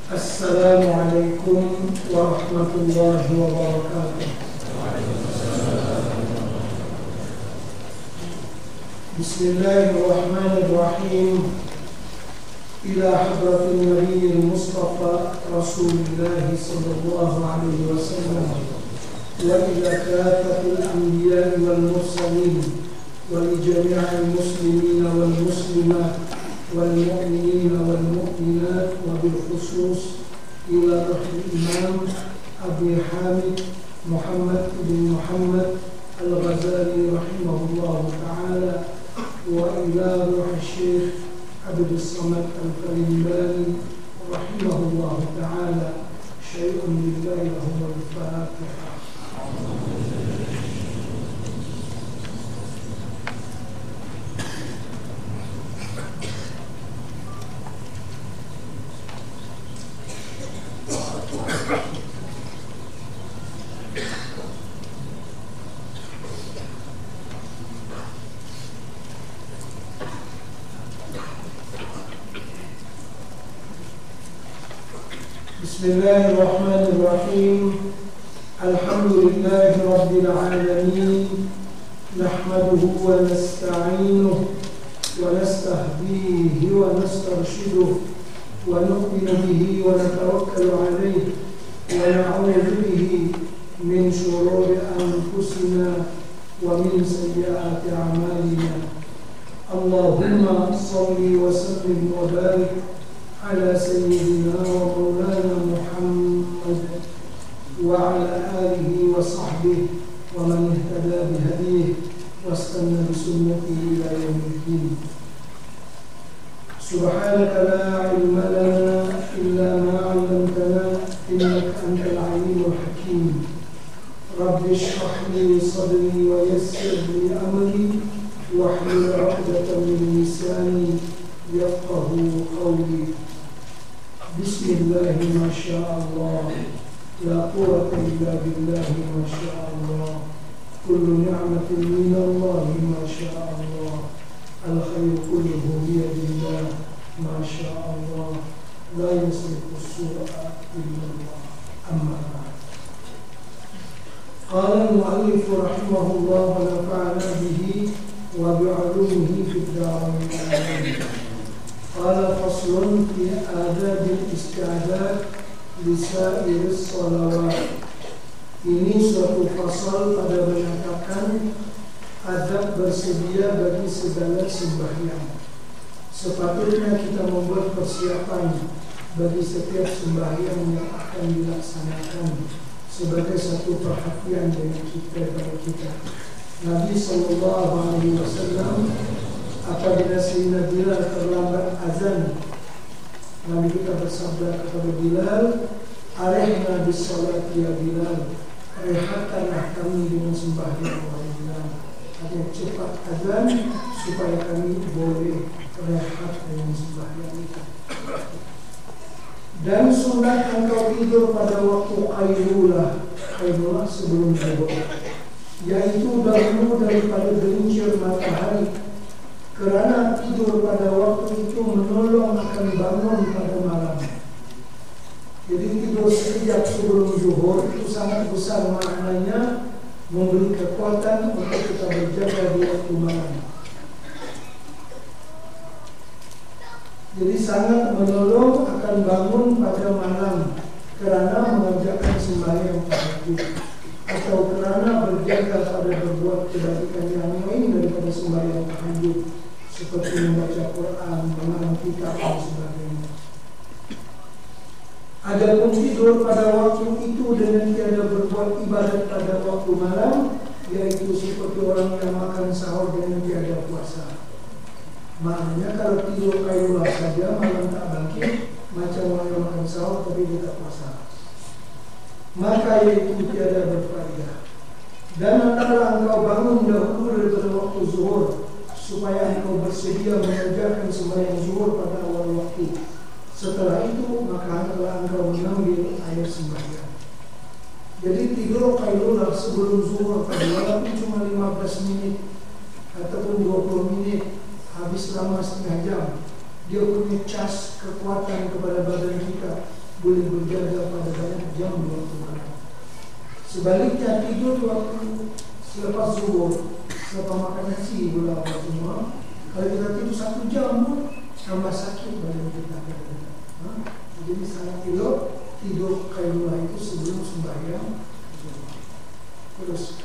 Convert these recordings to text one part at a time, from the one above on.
Assalamualaikum warahmatullahi wabarakatuh. Bismillahirrahmanirrahim. Ila hadratin nabiyil mustafa Rasulullah sallallahu alaihi wasallam wa ila kafatil anbiya wal mursalin wa li jami'il muslimin wal muslimat والمؤمنين والمؤمنات وبالخصوص إلى روح الإمام أبي حامد محمد بن محمد الغزالي رحمه الله تعالى وإلى روح الشيخ عبد الصمد الكريماني رحمه الله تعالى شيء لله وهو الفاتحة. Bismillahirrahmanirrahim. Alhamdulillahi rabbil alamin. Nahmaduhu wa nasta'inuhu wa nastahdihi wa nastarshiduhu wa nu'minu bihi wa natawakkalu alayhi wa na'udzu bihi min shururi anfusina wa min sayyiati a'malina. Allahumma shalli wa sallim wa barik ala sayyidina wa maulana Muhammad wa ala alihi wa sahbihi wa man ihtada bihadihi wa istanna bisunnatihi ila yaumiddin. Subhanaka la ilma lana illa ma 'allamtana innaka antal alimul hakim. Rabbi shrah li sadri wa yassir li amri wahlul 'uqdatam min lisani yafqahu qawli. Bismillah masyaallah, la quwwata illa billah masyaallah, kullu ni'matin minallah masyaallah, al khairu kulluhu biyadillah masyaallah, la yasrifu as-su'a illa Allah. Amma ba'd. Qala al-mu'allif rahimahullah wa nafa'ana bihi wa bi'ulumihi fid darain amin. Qala faslun fi adabil isti'dad li sa'iris shalawat. Ini suatu fasal pada menyatakan adab bersedia bagi segala sembahyang. Sepatutnya kita membuat persiapan bagi setiap sembahyang yang akan dilaksanakan sebagai satu perhatian dari kita kepada kita. Nabi sallallahu alaihi wasallam apabila Sayyidina Bilal terlambat azan, Nabi kita bersabda kepada Bilal, "Arihna bis salat ya Bilal." Rehatkanlah kami dengan sembahyang wahai Bilal. Artinya cepat azan supaya kami boleh rehat dengan sembahyang itu. Dan sunat engkau tidur pada waktu qailulah sebelum zuhur, yaitu dahulu daripada gelincir matahari. Kerana tidur pada waktu itu menolong akan bangun pada malam. Jadi tidur sekejap sebelum zuhur itu sangat besar maknanya, memberi kekuatan untuk kita berjaga di waktu malam. Jadi sangat menolong akan bangun pada malam kerana mengerjakan sembahyang tahajud atau kerana berjaga pada berbuat kebaikan yang lain daripada sembahyang tahajud, seperti membaca Quran, mengarang kitab dan sebagainya. Adapun tidur pada waktu itu dengan tiada berbuat ibadat pada waktu malam, yaitu seperti orang yang makan sahur dengan tiada puasa. Maknanya kalau tidur qailulah saja malam tak bangkit, macam orang yang makan sahur tapi dia tak puasa, maka yaitu tiada berfaedah. Dan hendaklah engkau bangun dahulu daripada waktu zuhur, supaya engkau bersedia mengerjakan sembahyang zuhur pada awal waktu. Setelah itu maka hendaklah engkau mengambil air sembahyang. Jadi tidur qailulah sebelum zuhur pada walaupun cuma 15 menit ataupun 20 menit, habis lama setengah jam, dia punya cas kekuatan kepada badan kita, di waktu malam. Sebaliknya tidur di waktu selepas zuhur, selepas makan nasi gula apa semua, kalau kita tidur 1 jam pun tambah sakit badan kita. Jadi sangat elok tidur qailula itu sebelum sembahyang. Terus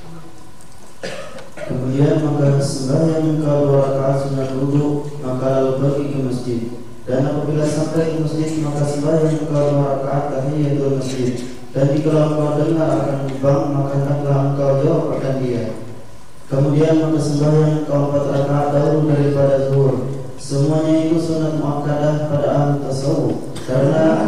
kemudian maka sembahyang engkau 2 rakaat sunat wudu, maka lalu pergi ke masjid. Dan apabila sampai ke masjid, maka sembahyang engkau 2 rakaat tahiyatul masjid. Dan jika engkau dengar akan lubang, maka hendaklah engkau jawab akan dia. Kemudian maka sembahyang engkau 4 rakaat dahulu daripada zuhur. Semuanya itu sunat muakkadah pada ahli tasawuf. Karena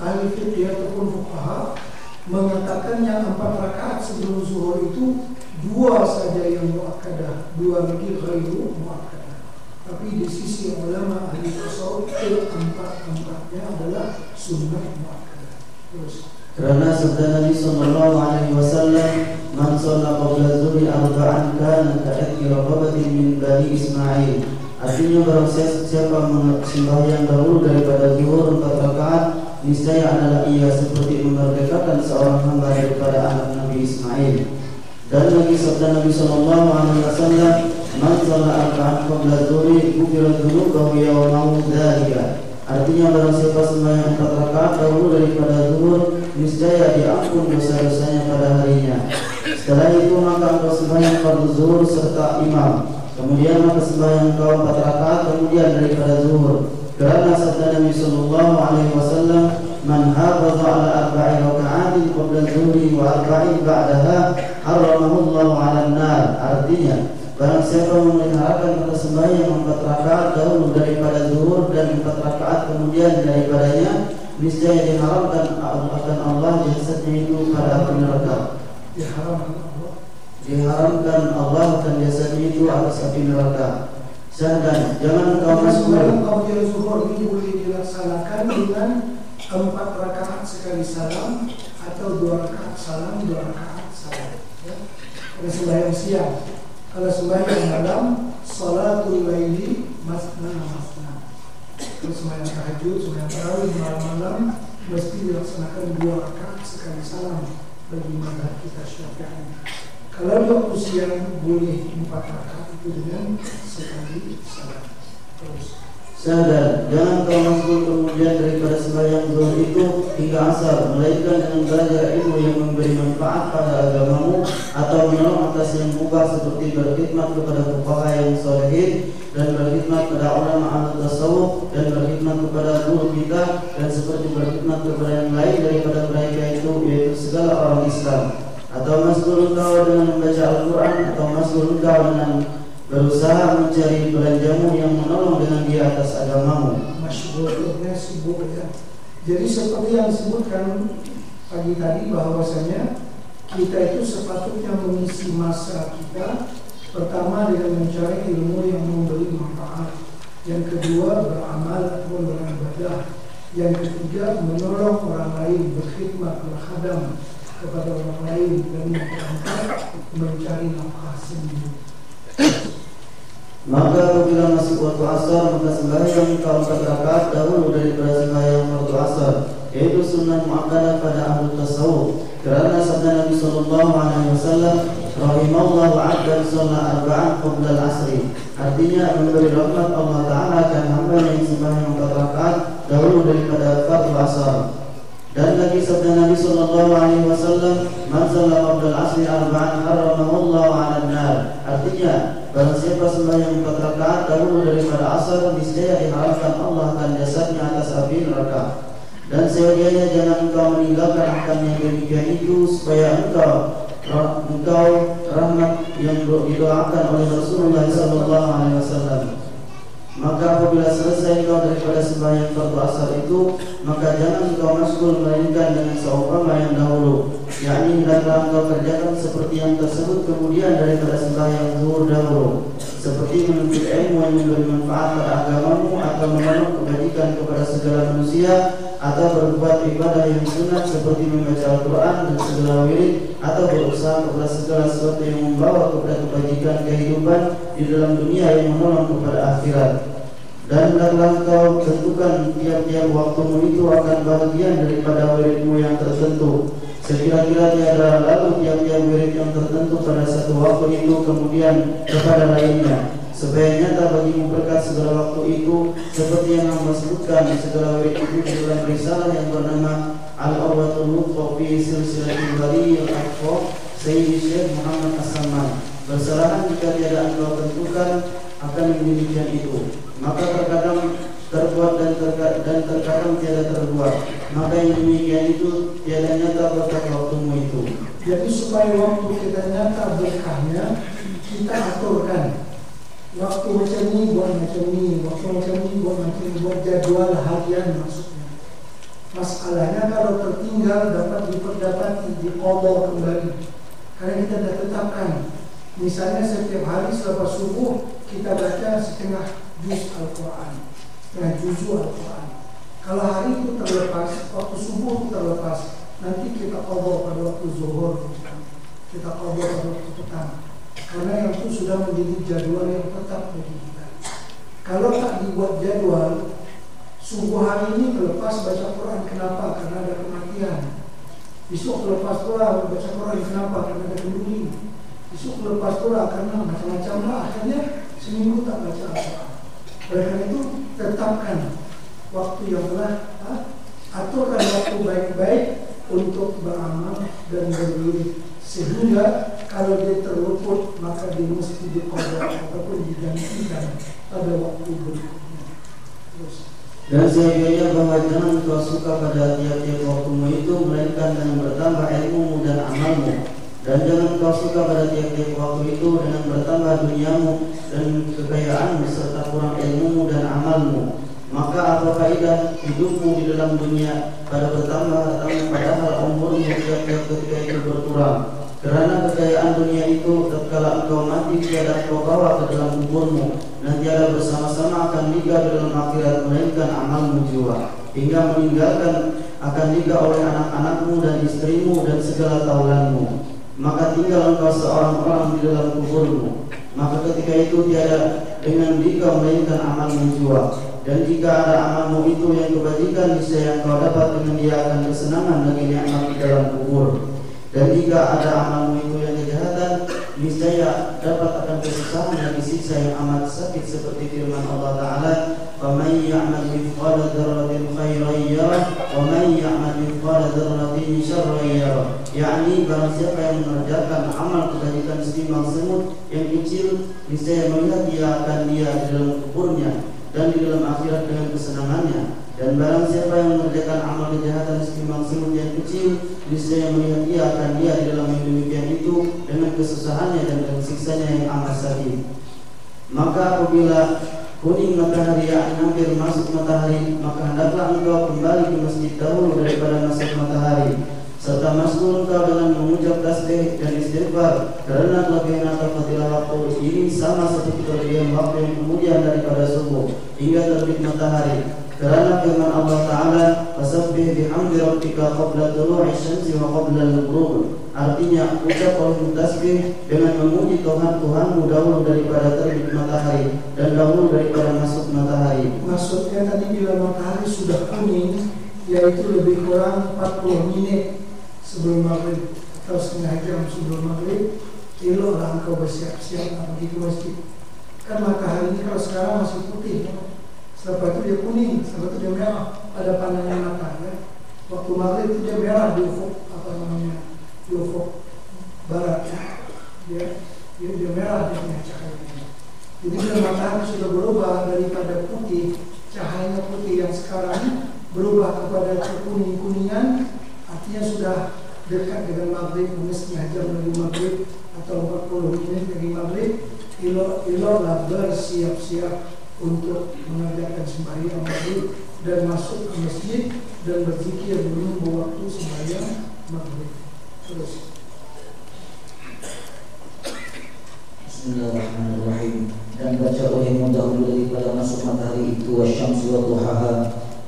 ahli fiqh ataupun fuqaha mengatakan yang 4 rakaat sebelum zuhur itu 2 saja yang muakkadah, 2 lagi ghairu muakkadah. Tapi di sisi ulama ahli tasawuf keempat-empatnya adalah sunnah muakkadah. Terus karena sabda Nabi sallallahu alaihi wasallam, "Man shalla qabla zuhri arba'an kana ka'athri raqabatin min bani Ismail." Artinya barang siapa sembahyang dahulu daripada zuhur 4 rakaat, niscaya adalah ia seperti memerdekakan seorang hamba daripada anak Nabi Ismail. Dan lagi sabda Nabi sallallahu alaihi wasallam, "Man shalla arba'an qabla zuhri ghufira dzunubahu yawma dzalika." Artinya barang siapa sembahyang 4 rakaat dahulu daripada zuhur, niscaya diampun dosa-dosanya pada harinya. Setelah itu maka engkau sembahyang fardu zuhur serta imam. Kemudian maka sembahyang engkau 4 rakaat kemudian daripada zuhur. Karena sabda Nabi sallallahu alaihi wasallam, "Man hafaza ala 4 raka'atin qabla zuhri wa 4 ba'daha, haramahu Allahu 'alan nar." Artinya barang siapa memeliharakan maka sembahyang 4 rakaat dahulu daripada zuhur dan 4 rakaat kemudian daripadanya, niscaya diharamkan akan Allah jasadnya itu pada api neraka. Diharamkan Allah akan jasadnya itu atas api neraka. Sedangkan jangan kau sembahyang qabla zuhur ini boleh dilaksanakan dengan 4 rakaat sekali salam atau 2 rakaat salam, 2 rakaat salam. Ya. Kalau sembahyang siang, kalau sembahyang malam, salatul laili masna masna. Kalau sembahyang tahajud, sembahyang tarawih malam-malam mesti dilaksanakan 2 rakaat sekali salam bagi mazhab kita Syafi'i. Kalau di waktu siang boleh 4 rakaat itu dengan sekali salam. Terus sadar, jangan kau masuk kemudian daripada sembahyang zuhur itu hingga asar, melainkan dengan belajar ilmu yang memberi manfaat pada agamamu atau menolong atas yang mubah seperti berkhidmat kepada fuqaha yang sholihin dan berkhidmat kepada ulama ahli tasawuf dan berkhidmat kepada guru kita dan seperti berkhidmat kepada yang lain daripada mereka itu, yaitu segala orang Islam. Atau mas'ul engkau dengan membaca Al-Quran, atau mas'ul engkau dengan berusaha mencari belanjamu yang menolong dengan dia atas agamamu. Masyhurnya sibuk ya. Jadi seperti yang disebutkan pagi tadi bahwasanya kita itu sepatutnya mengisi masa kita pertama dengan mencari ilmu yang memberi manfaat, yang kedua beramal atau beribadah, yang ketiga menolong orang lain, berkhidmat, berkhadam kepada orang lain, dan yang keempat mencari nafkah sendiri. Maka apabila masuk waktu asar, maka sembahyang engkau 4 rakaat dahulu daripada sembahyang waktu asar, yaitu sunnah muakkadah pada ahli tasawuf. Karena sabda Nabi sallallahu alaihi wasallam, "Rahimallahu 'abdan shalla arba'an qabla al-'asri." Artinya memberi rahmat Allah Ta'ala akan hamba yang sembahyang 4 rakaat dahulu daripada fardu asar. Dan lagi sabda Nabi sallallahu alaihi wasallam, "Man shalla qabla al-'asri arba'an haramahu Allahu 'alan nar." Artinya barang siapa sembahyang 4 rakaat dahulu daripada asar, niscaya diharamkan Allah akan jasadnya atas api neraka. Dan seyogianya jangan engkau meninggalkan akan yang demikian itu, supaya engkau rahmat yang didoakan oleh Rasulullah sallallahu alaihi wasallam. Maka apabila selesai engkau daripada sembahyang fardu asar itu, maka jangan engkau masgul melainkan dengan seumpama yang dahulu, yakni hendaklah engkau kerjakan seperti yang tersebut kemudian daripada sembahyang zuhur dahulu, seperti menuntut ilmu yang memberi manfaat pada agamamu, atau menolong kebajikan kepada segala manusia, atau berbuat ibadah yang sunat seperti membaca Al-Quran dan segala wirid, atau berusaha kepada segala sesuatu yang membawa kepada kebajikan kehidupan di dalam dunia yang menolong kepada akhirat. Dan hendaklah engkau tentukan tiap-tiap waktumu itu akan bagian daripada wiridmu yang tertentu. Sekira-kira tiada lalu tiap-tiap wirid yang tertentu pada satu waktu itu kemudian kepada lainnya, supaya nyata bagimu berkat segala waktu itu, seperti yang hamba sebutkan segala wirid itu di dalam risalah yang bernama Al-Urwatul Wuthqa fi Silsilatil Ghariyil Aqfa Sayyidi Syekh Muhammad As-Samman. Bersalahan jika tiada engkau tentukan akan demikian itu, maka terkadang terbuat dan terkadang tiada terbuat, maka yang demikian itu tiada nyata berkat waktumu itu. Jadi supaya waktu kita nyata berkahnya, kita aturkan waktu macam ni buat macam ni, waktu macam ni buat macam ni, buat jadwal harian maksudnya. Masalahnya kalau tertinggal dapat diperdapati, diqadha kembali. Karena kita dah tetapkan, misalnya setiap hari selepas subuh kita baca setengah juz Al-Quran, setengah juzul Al-Quran. Kalau hari itu terlepas, waktu subuh itu terlepas, nanti kita qadha pada waktu zuhur, kita qadha pada waktu petang. Karena yang itu sudah menjadi jadwal yang tetap bagi kita. Kalau tak dibuat jadwal, subuh hari ini terlepas baca Quran, kenapa? Karena ada kematian. Besok terlepas pula baca Quran, kenapa? Karena ada kenduri. Besok terlepas pula karena macam-macam lah. Akhirnya seminggu tak baca Al-Quran. Oleh karena itu tetapkan waktu yang telah aturkan waktu baik-baik untuk beramal dan berwirid, sehingga kalau dia terluput maka dia mesti diqadha ataupun digantikan pada waktu berikutnya. Terus. Dan seyogyanya bahwa jangan kau suka pada tiap-tiap waktumu itu, melainkan dengan bertambah ilmumu dan amalmu. Dan jangan kau suka pada tiap-tiap waktu itu dengan bertambah duniamu dan kekayaanmu serta kurang ilmumu dan amalmu. Maka apa faedah hidupmu di dalam dunia pada bertambah hartamu padahal umurmu tiap-tiap ketika itu berkurang? Kerana kekayaan dunia itu tatkala engkau mati tiada engkau bawa ke dalam kuburmu, dan tiada bersama-sama akan liga di dalam akhirat melainkan amalmu jua, hingga meninggalkan akan liga oleh anak-anakmu dan istrimu dan segala taulanmu. Maka tinggal engkau seorang-orang di dalam kuburmu. Maka ketika itu tiada dengan liga melainkan amalmu jua. Dan jika ada amalmu itu yang kebajikan, niscaya engkau dapat dengan dia akan kesenangan lagi nikmat di dalam kubur. Dan jika ada amalmu itu yang kejahatan, niscaya dapat akan kesusahan dan disiksa yang amat sakit, seperti firman Allah Ta'ala, فَمَنْ يَعْمَلْ مِثْقَالَ ذَرَّةٍ خَيْرًا يَرَهُ وَمَنْ يَعْمَلْ مِثْقَالَ ذَرَّةٍ شَرًّا يَرَهُ. yakni barang siapa yang mengerjakan amal kebajikan setimbang semut yang kecil, niscaya melihat dia akan dia di dalam kuburnya dan di dalam akhirat dengan kesenangannya. Dan barang siapa yang mengerjakan amal kejahatan setimbang semut yang kecil, niscaya melihat dia akan dia di dalam yang demikian itu dengan kesusahannya dan dengan siksanya yang amat sakit. Maka apabila kuning matahari yang hampir masuk matahari, maka hendaklah engkau kembali ke masjid dahulu daripada masuk matahari, serta masuk engkau dengan mengucap tasbih dan istighfar, kerana kelebihan atau fadilah waktu ini sama seperti kelebihan waktu yang kemudian daripada subuh hingga terbit matahari. Kerana firman Allah Ta'ala, fasabbih bihamdi rabbika qabla tulu'i syamsi wa qabla al-ghurub. Artinya, ucap oleh tasbih dengan memuji Tuhanmu dahulu daripada terbit matahari dan dahulu daripada masuk matahari. Maksudnya tadi bila matahari sudah kuning, yaitu lebih kurang 40 menit sebelum maghrib atau setengah jam sebelum maghrib, eloklah engkau bersiap-siap pergi ke masjid. Kan matahari ini kalau sekarang masih putih, setelah itu dia kuning, setelah itu dia merah pada pandangan mata, ya. Waktu maghrib itu dia merah di ufuk, di ufuk barat, ya. Dia merah dia punya cahayanya. Jadi bila matahari sudah berubah daripada putih, cahayanya putih yang sekarang berubah kepada kekuning-kuningan, artinya sudah dekat dengan maghrib, setengah jam dari maghrib atau 40 menit dari maghrib. Eloklah bersiap-siap untuk mengerjakan sembahyang maghrib dan masuk ke masjid dan berzikir menunggu waktu sembahyang maghrib. Terus. Bismillahirrahmanirrahim. Dan baca olehmu dahulu daripada masuk matahari itu wasyamsi wa duhaha,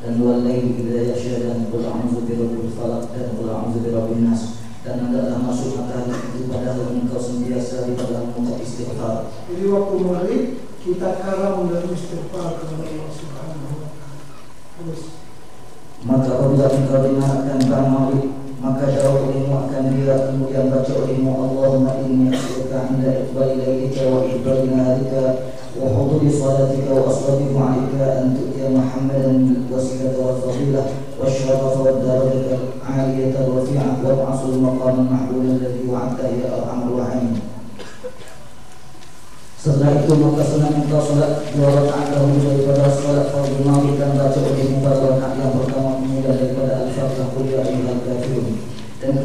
dan wal laili idza yaghsha, dan qul a'udzu birabbil falaq, dan qul a'udzu birabbin nas. Dan hendaklah masuk matahari itu padahal engkau sentiasa di dalam mengucap istighfar. Jadi waktu maghrib kita kalam dan istighfar kepada Allah Subhanahu wa taala. Terus maka apabila engkau dengarkan bang Malik, maka jawab olehmu akan dia, kemudian baca olehmu Allahumma inni as'aluka inda iqbali lailika wa iqbali naharika wa huduri salatika wa asrafi ma'alika an tu'tiya Muhammadan wasilata wal fadilah wa syarafa wa darajata aliyata wa fi'ah wa ba'asul maqam mahbulan alladhi wa'adta ya arhamar rahimin. Setelah itu maka sunat engkau salat 2 rakaat dahulu daripada salat fardhu maghrib dan baca olehmu pada rakaat yang pertama kemudian daripada al-Fatihah qul ya ayyuhal kafirun dan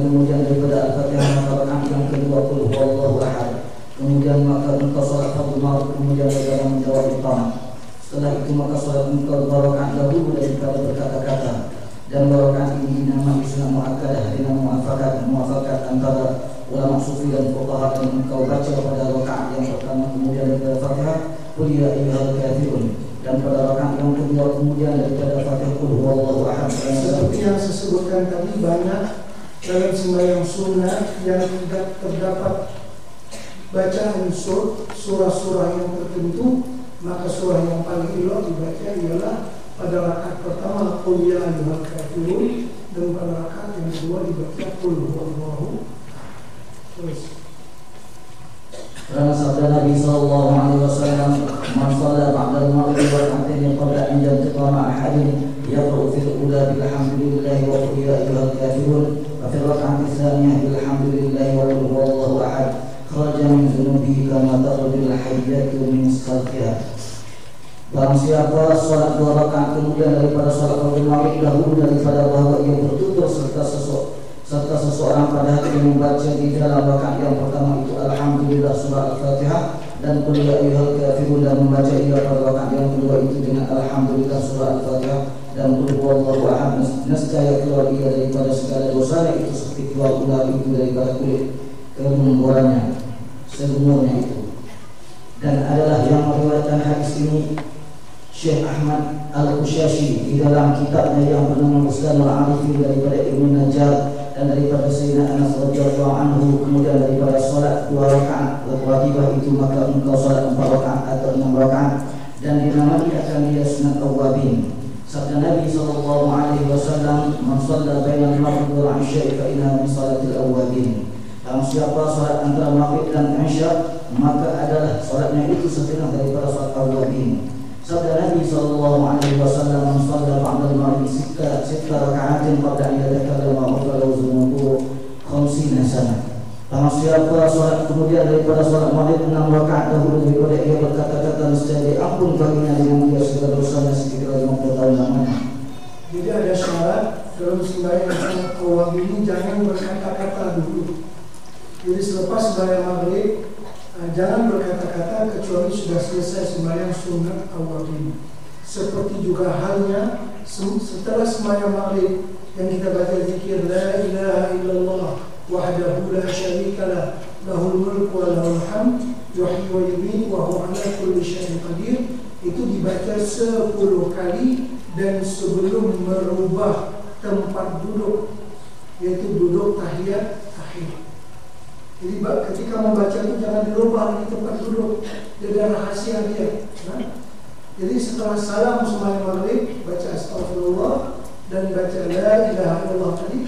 kemudian daripada al-Fatihah maka rakaat yang kedua qul huwallahu ahad. Kemudian maka engkau salat fardhu maghrib kemudian daripada menjawab iqamah. Setelah itu maka salat engkau 2 rakaat dahulu daripada berkata-kata dan 2 rakaat ini dinamai sunat muakkadah dengan muafakat antara ulama sufi dan fuqaha yang engkau baca pada rakaat yang pertama kemudian daripada Fatihah qul ya ayyuhal kafirun dan pada rakaat yang kedua kemudian daripada Fatihah qul huwallahu ahad. Seperti yang saya sebutkan tadi, banyak dalam sembahyang sunnah yang tidak terdapat bacaan surah-surah yang tertentu, maka surah yang paling elok dibaca ialah pada rakaat pertama qul ya ayyuhal kafirun dan pada rakaat yang kedua dibaca qul huwallahu. Karena sabda Nabi sallallahu alaihi wasallam, "Man shalla ba'da al-maghrib rak'atayn qabla an yantiqama ahadin yaqra'u fil ula bilhamdillahi wa qul ya ayyuhal kafirun wa fil rak'ati tsaniyah bilhamdillahi wa qul huwallahu ahad kharaja min dhunubihi kama takhruju al-hayyatu min salqiha." Barang siapa salat 2 rakaat kemudian daripada salat maghrib dahulu daripada bahwa ia bertutur serta seseorang pada hati yang membaca di dalam rakaat yang pertama itu alhamdulillah surah al-Fatihah dan qul ya ayyuhal kafirun dan membaca ia pada rakaat yang kedua itu dengan alhamdulillah surah al-Fatihah dan qul huwallahu ahad, nescaya keluar ia daripada segala dosanya itu seperti keluar ular itu daripada kulit kemunggurannya segumurnya itu. Dan adalah yang meriwayatkan hadis ini Syekh Ahmad Al-Qushashi di dalam kitabnya yang bernama Musnadul Arifin daripada Ibnu Najjar dan daripada Sayyidina Anas radhiyallahu anhu. Kemudian daripada salat 2 rakaat rawatibah itu maka engkau salat 4 rakaat atau 6 rakaat dan dinamai akan dia sunat awwabin. Sabda Nabi sallallahu alaihi wasallam, "Man shalla bainal maghrib wal isya fa inna min salatil awwabin." Barang siapa salat antara maghrib dan isya maka adalah salatnya itu setengah daripada salat awwabin. Sabda Nabi sallallahu alaihi wasallam, "Man shalla ba'da al-maghrib sitta raka'atin qabla an yatakallama ghufira lahu dhunubuhu 50 sana." Barang siapa salat kemudian daripada salat maghrib 6 rakaat dahulu daripada ia berkata-kata nescaya diampun baginya dengan dia segala dosanya sekira 50 tahun lamanya. Jadi ada syarat dalam sembahyang sunat awwab ini, jangan berkata-kata dulu. Jadi selepas sembahyang maghrib jangan berkata-kata kecuali sudah selesai sembahyang sunat awal ini. Seperti juga halnya setelah sembahyang maghrib yang kita baca zikir la ilaha illallah wahdahu la syarikalah lahul mulku wa lahul hamd yuhyi wa yumiitu wa huwa ala kulli syai'in qadir, itu dibaca 10 kali dan sebelum merubah tempat duduk, yaitu duduk tahiyat akhir. Jadi ketika membaca itu jangan dirubah di tempat duduk, jadi rahasia dia. Jadi setelah salam sembahyang maghrib baca astagfirullah dan baca la ilaha illallah tadi,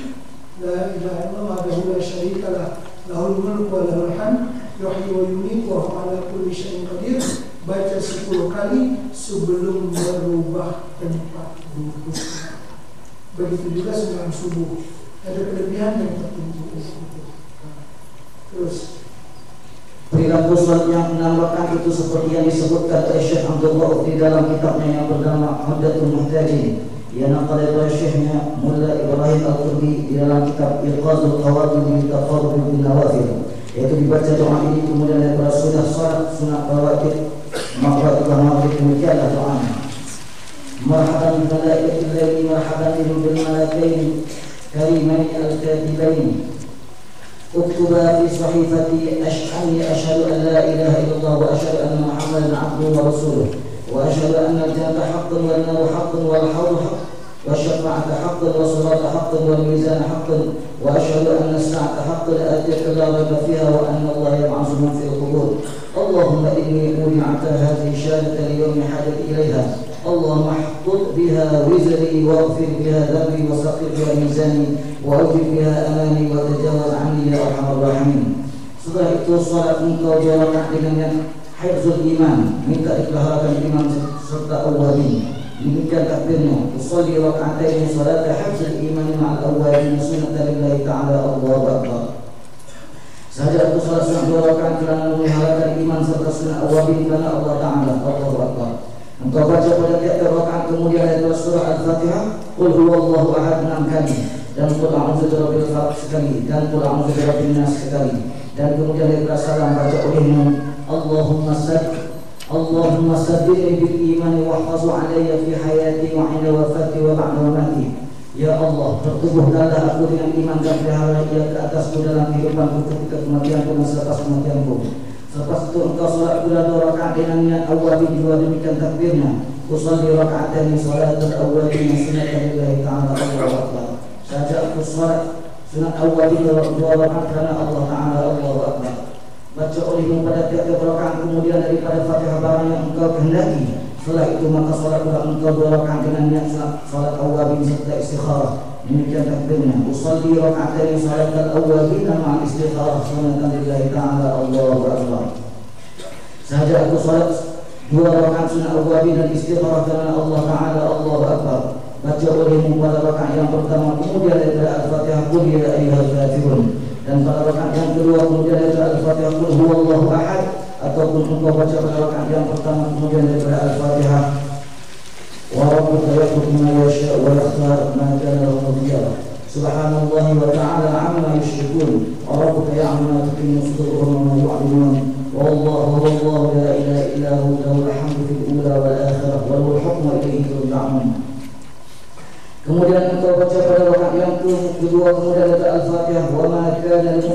la ilaha illallah wahdahu la syarikalah lahul mulku wa lahul hamd yuhyi wa yumiitu wa huwa ala kulli syai'in qadir, baca 10 kali sebelum merubah tempat duduk. Begitu juga sembahyang subuh, ada kelebihan yang tertentu. Terus perilaku salat yang 6 rakaat itu seperti yang disebutkan oleh Syekh Abdullah di dalam kitabnya yang bernama Huddatul Muhtajin. Ia naqal dari Syekhnya Mulla Ibrahim Al-Qurbi di dalam kitab Iqazul Qawaid li Taqarrub bin Nawafil, yaitu dibaca doa ini kemudian daripada sunnah salat sunat rawatib maghrib maghrib demikianlah doanya. Marhaban bil malaikatil laili marhaban bil malaikaini karimaini al-katibaini اكتبا في صحيفتي أني أشهد أن لا إله إلا الله وأشهد أن محمدا عبده ورسوله وأشهد أن الجنة حق والنار حق والحوض حق والشفاعة حق والصراط حق والميزان حق وأشهد أن الساعة حق لا ريب فيها وأن الله يبعث من في القبور اللهم إني أودعك mizani wa awjib biha amani wa tajawaz anni ya arhamar rahimin. Setelah itu salat engkau dua rakaat dengan hifzul iman, minta dipeliharakan iman serta awwabin. Demikian takbirnya. Usolli raka'ataini salat hifzul iman ma'al awwabin sunnatan lillahi ta'ala. Allahu akbar. Saja aku salat sunat dua rakaat kerana memeliharakan iman serta sunat awwabin kerana Allah Ta'ala. Allahu akbar. Engkau baca pada tiap rakaat kemudian ayat surah Al-Fatihah, Qul huwallahu ahad 6 kali, dan Qul a'udzu birabbil falaq sekali, dan Qul a'udzu birabbin nas sekali. Dan kemudian ayat salam baca olehmu, Allahumma saddidni bil iman wa hafaz alayya fi hayati wa 'inda wafati wa ba'da mamati. Ya Allah, pertubuhkanlah aku dengan iman dan pelihara ia ke atasku dalam kehidupanku ketika kematianku dan selepas kematianku. Selepas itu engkau salat pula dua rakaat dengan niat awwabin juga demikian takbirnya. Usolli raka'ataini salatul awwabin sunnatan lillahi ta'ala. Allahu akbar. Saja aku salat sunat awwabin dua rakaat kerana Allah Ta'ala. Allahu akbar. Baca olehmu pada tiap rakaat kemudian daripada Fatihah barang yang engkau kehendaki. Setelah itu maka salat pula engkau dua rakaat dengan niat salat awwabin serta istikharah. Demikian takbirnya. Usolli raka'ataini salatul awwabin ma'al istikharah sunnatan lillahi ta'ala. Allahu akbar. Saja aku salat dua rakaat sunat awwabin dan istikharah kerana Allah Ta'ala. Allahu akbar. Baca olehmu pada rakaat yang pertama kemudian daripada Al-Fatihah Qul ya ayyuhal kafirun, dan pada rakaat yang kedua kemudian daripada Al-Fatihah Qul huwallahu ahad, ataupun engkau baca pada rakaat yang pertama kemudian daripada Al-Fatihah wa rabbuka yakhluqu ma yasha' wa yakhtar ma kana lahu khiyara. Subhanallah wa ta'ala amma yushrikun. Wa rabbuka ya'lamu ma tukinnu suduruhum wa ma yu'linun. Wallahu la ilaha illa hu lahul hamdu fil ula wal akhirah wa lahul hukmu ilayhi turja'un. Kemudian engkau baca pada rakaat yang kedua kemudian baca Al-Fatihah wa ma kana lil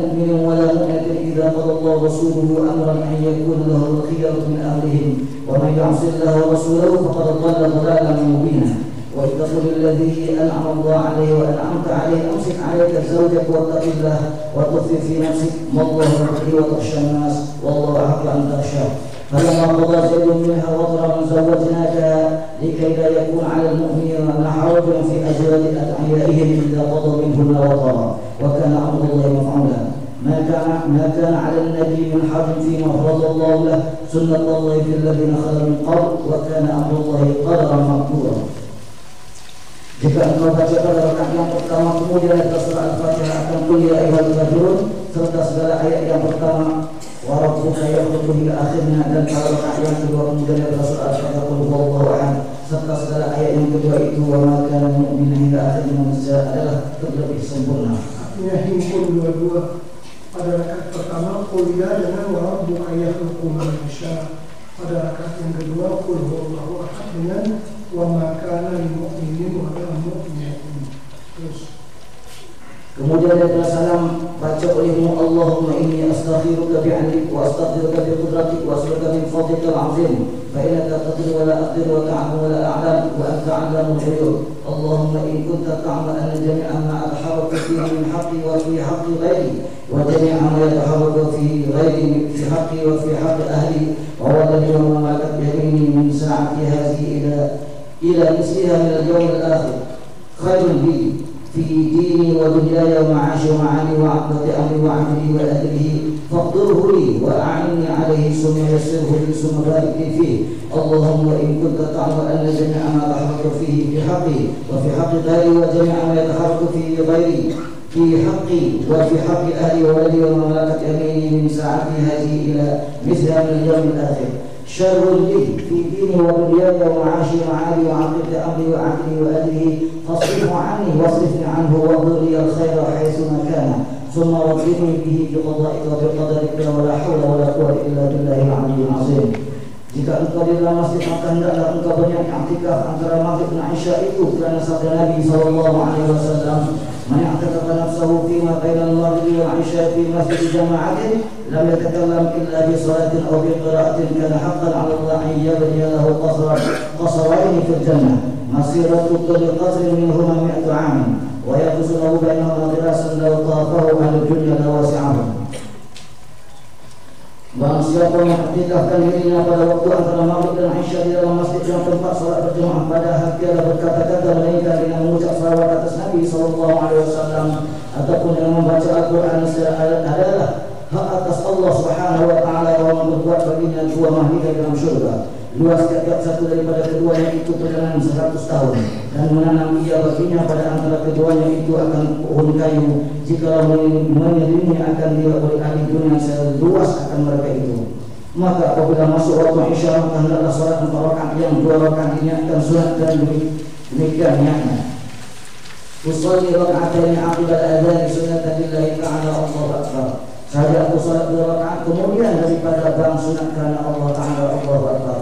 mu'minin wa la mu'minatin idza qada Allahu wa rasuluhu amran an yakuna lahul khiyaratu min amrihim wa man ya'si Allaha wa rasulahu faqad dhalla dhalalan mubina. Wa ittaqul ladzi an'ama Allahu 'alaihi wa an'amta 'alaihi amsik 'alaika zawjaka wattaqillah wa tukhfi fi nafsik ma Allahu yubdi wa takhsha an-nas wallahu ahqqu an takhsha. فلما قضى زيد منها وطرا زوجناكها لكي لا يكون على المؤمنين حرج في أزواج أدعيائهم إذا قضوا منهن وطرا وكان أمر الله مفعولا. ما كان على النبي من حرج فيما فرض الله له سنة الله في الذين خلوا من قبل وكان أمر الله قدرا مقدورا. Jika engkau baca pada rakaat yang pertama kemudian ayat surah Al-Fatihah akan Qul ya ayyuhal kafirun serta segala ayat yang pertama wa rabbuka yakhluqu ila akhirnya, dan pada rakaat yang kedua kemudian ayat surah Al-Fatihah Qul huwallahu ahad serta segala ayat yang kedua itu wa ma kana mu'minan hingga akhirnya manusia adalah lebih sempurna. Artinya himpun dua-dua. Pada rakaat pertama Qul ya dengan wa rabbuka yakhluqu ma yasha. Pada rakaat yang kedua Qul huwallahu ahad dengan wa ma kana lil mu'minin wa la mu'minatin. Terus kemudian dari salam baca olehmu Allahumma inni astaghfiruka bi'ilmik wa astaghfiruka biqudratik wa as'aluka min fadlika al-'azim fa innaka taqdiru wa la aqdiru wa ta'lamu wa la a'lam wa anta 'allamul ghuyub. Allahumma in kunta ta'lamu anna jami'a ma ataharraku fihi min haqqi wa fi haqqi ghairi wa jami'a ma yataharraku fihi ghairi fi haqqi wa fi haqqi ahli wa walladhi wa ma malakat yamini min sa'ati hadhihi ila misliha min al-yawm al-akhir khairun bi في ديني ودنياي ومعاشي ومعاني وعقدة أمري وعملي وأهله فاقدره لي وأعني عليه ثم يسره لي ثم بارك لي فيه. اللهم إن كنت تعلم أن جميع ما تحرك فيه في حقي وفي حق غيري وجميع ما يتحرك فيه غيري في حقي وفي حق أهلي وولدي ومملكة يميني من ساعتي هذه إلى مثلها من اليوم الآخر شر لي في ديني ودنياي ومعاشي ومعالي وعقدة أمري وعقلي وأهله فاصرفه عني واصرفني عنه واغفر لي الخير حيثما كان ثم وفقني به بقضائك وبقدرك ولا حول ولا قوة إلا بالله العلي العظيم. Jika engkau di dalam masjid maka hendaklah engkau banyak i'tikaf antara maghrib dan isya itu kerana sabda Nabi SAW, man i'takafa nafsahu fima baina al-maghrib wal isya fi masjid jama'atin lam yatakallam illa bi salatin aw bi qira'atin kana haqqan 'ala Allah an yabniya lahu qasrayn fil jannah masiratu kulli qasrin minhuma 100 'aam wa yaqusu lahu bainahuma dirasan law tafahu ahli dunya lawasi'ahum. Barang siapa yang akikahkan dirinya pada waktu antara maghrib dan isya di dalam masjid yang tempat salat berjemaah, padahal tiada berkata-kata melainkan dengan mengucap salawat atas Nabi SAW ataupun dengan membaca Al-Quran adalah hak atas Allah Subhanahu wa Ta'ala yang membuat baginya dua mahligai dalam syurga. Luas tiap-tiap satu daripada keduanya itu perjalanan 100 tahun, dan menanam ia baginya pada antara keduanya itu akan pohon kayu. Jika menyelimi akan dia oleh ahli dunia seluas akan mereka itu. Maka apabila masuk waktu isya, maka hendaklah salat 4 rakaat yang 2 rakaat diniatkan sunat dan demikian niatnya. Usolli raka'ataini aqibal adzan sunnatan lillahi ta'ala Allahu akbar. Saja aku salat 2 rakaat kemudian daripada bang sunat kerana Allah Ta'ala Allahu akbar.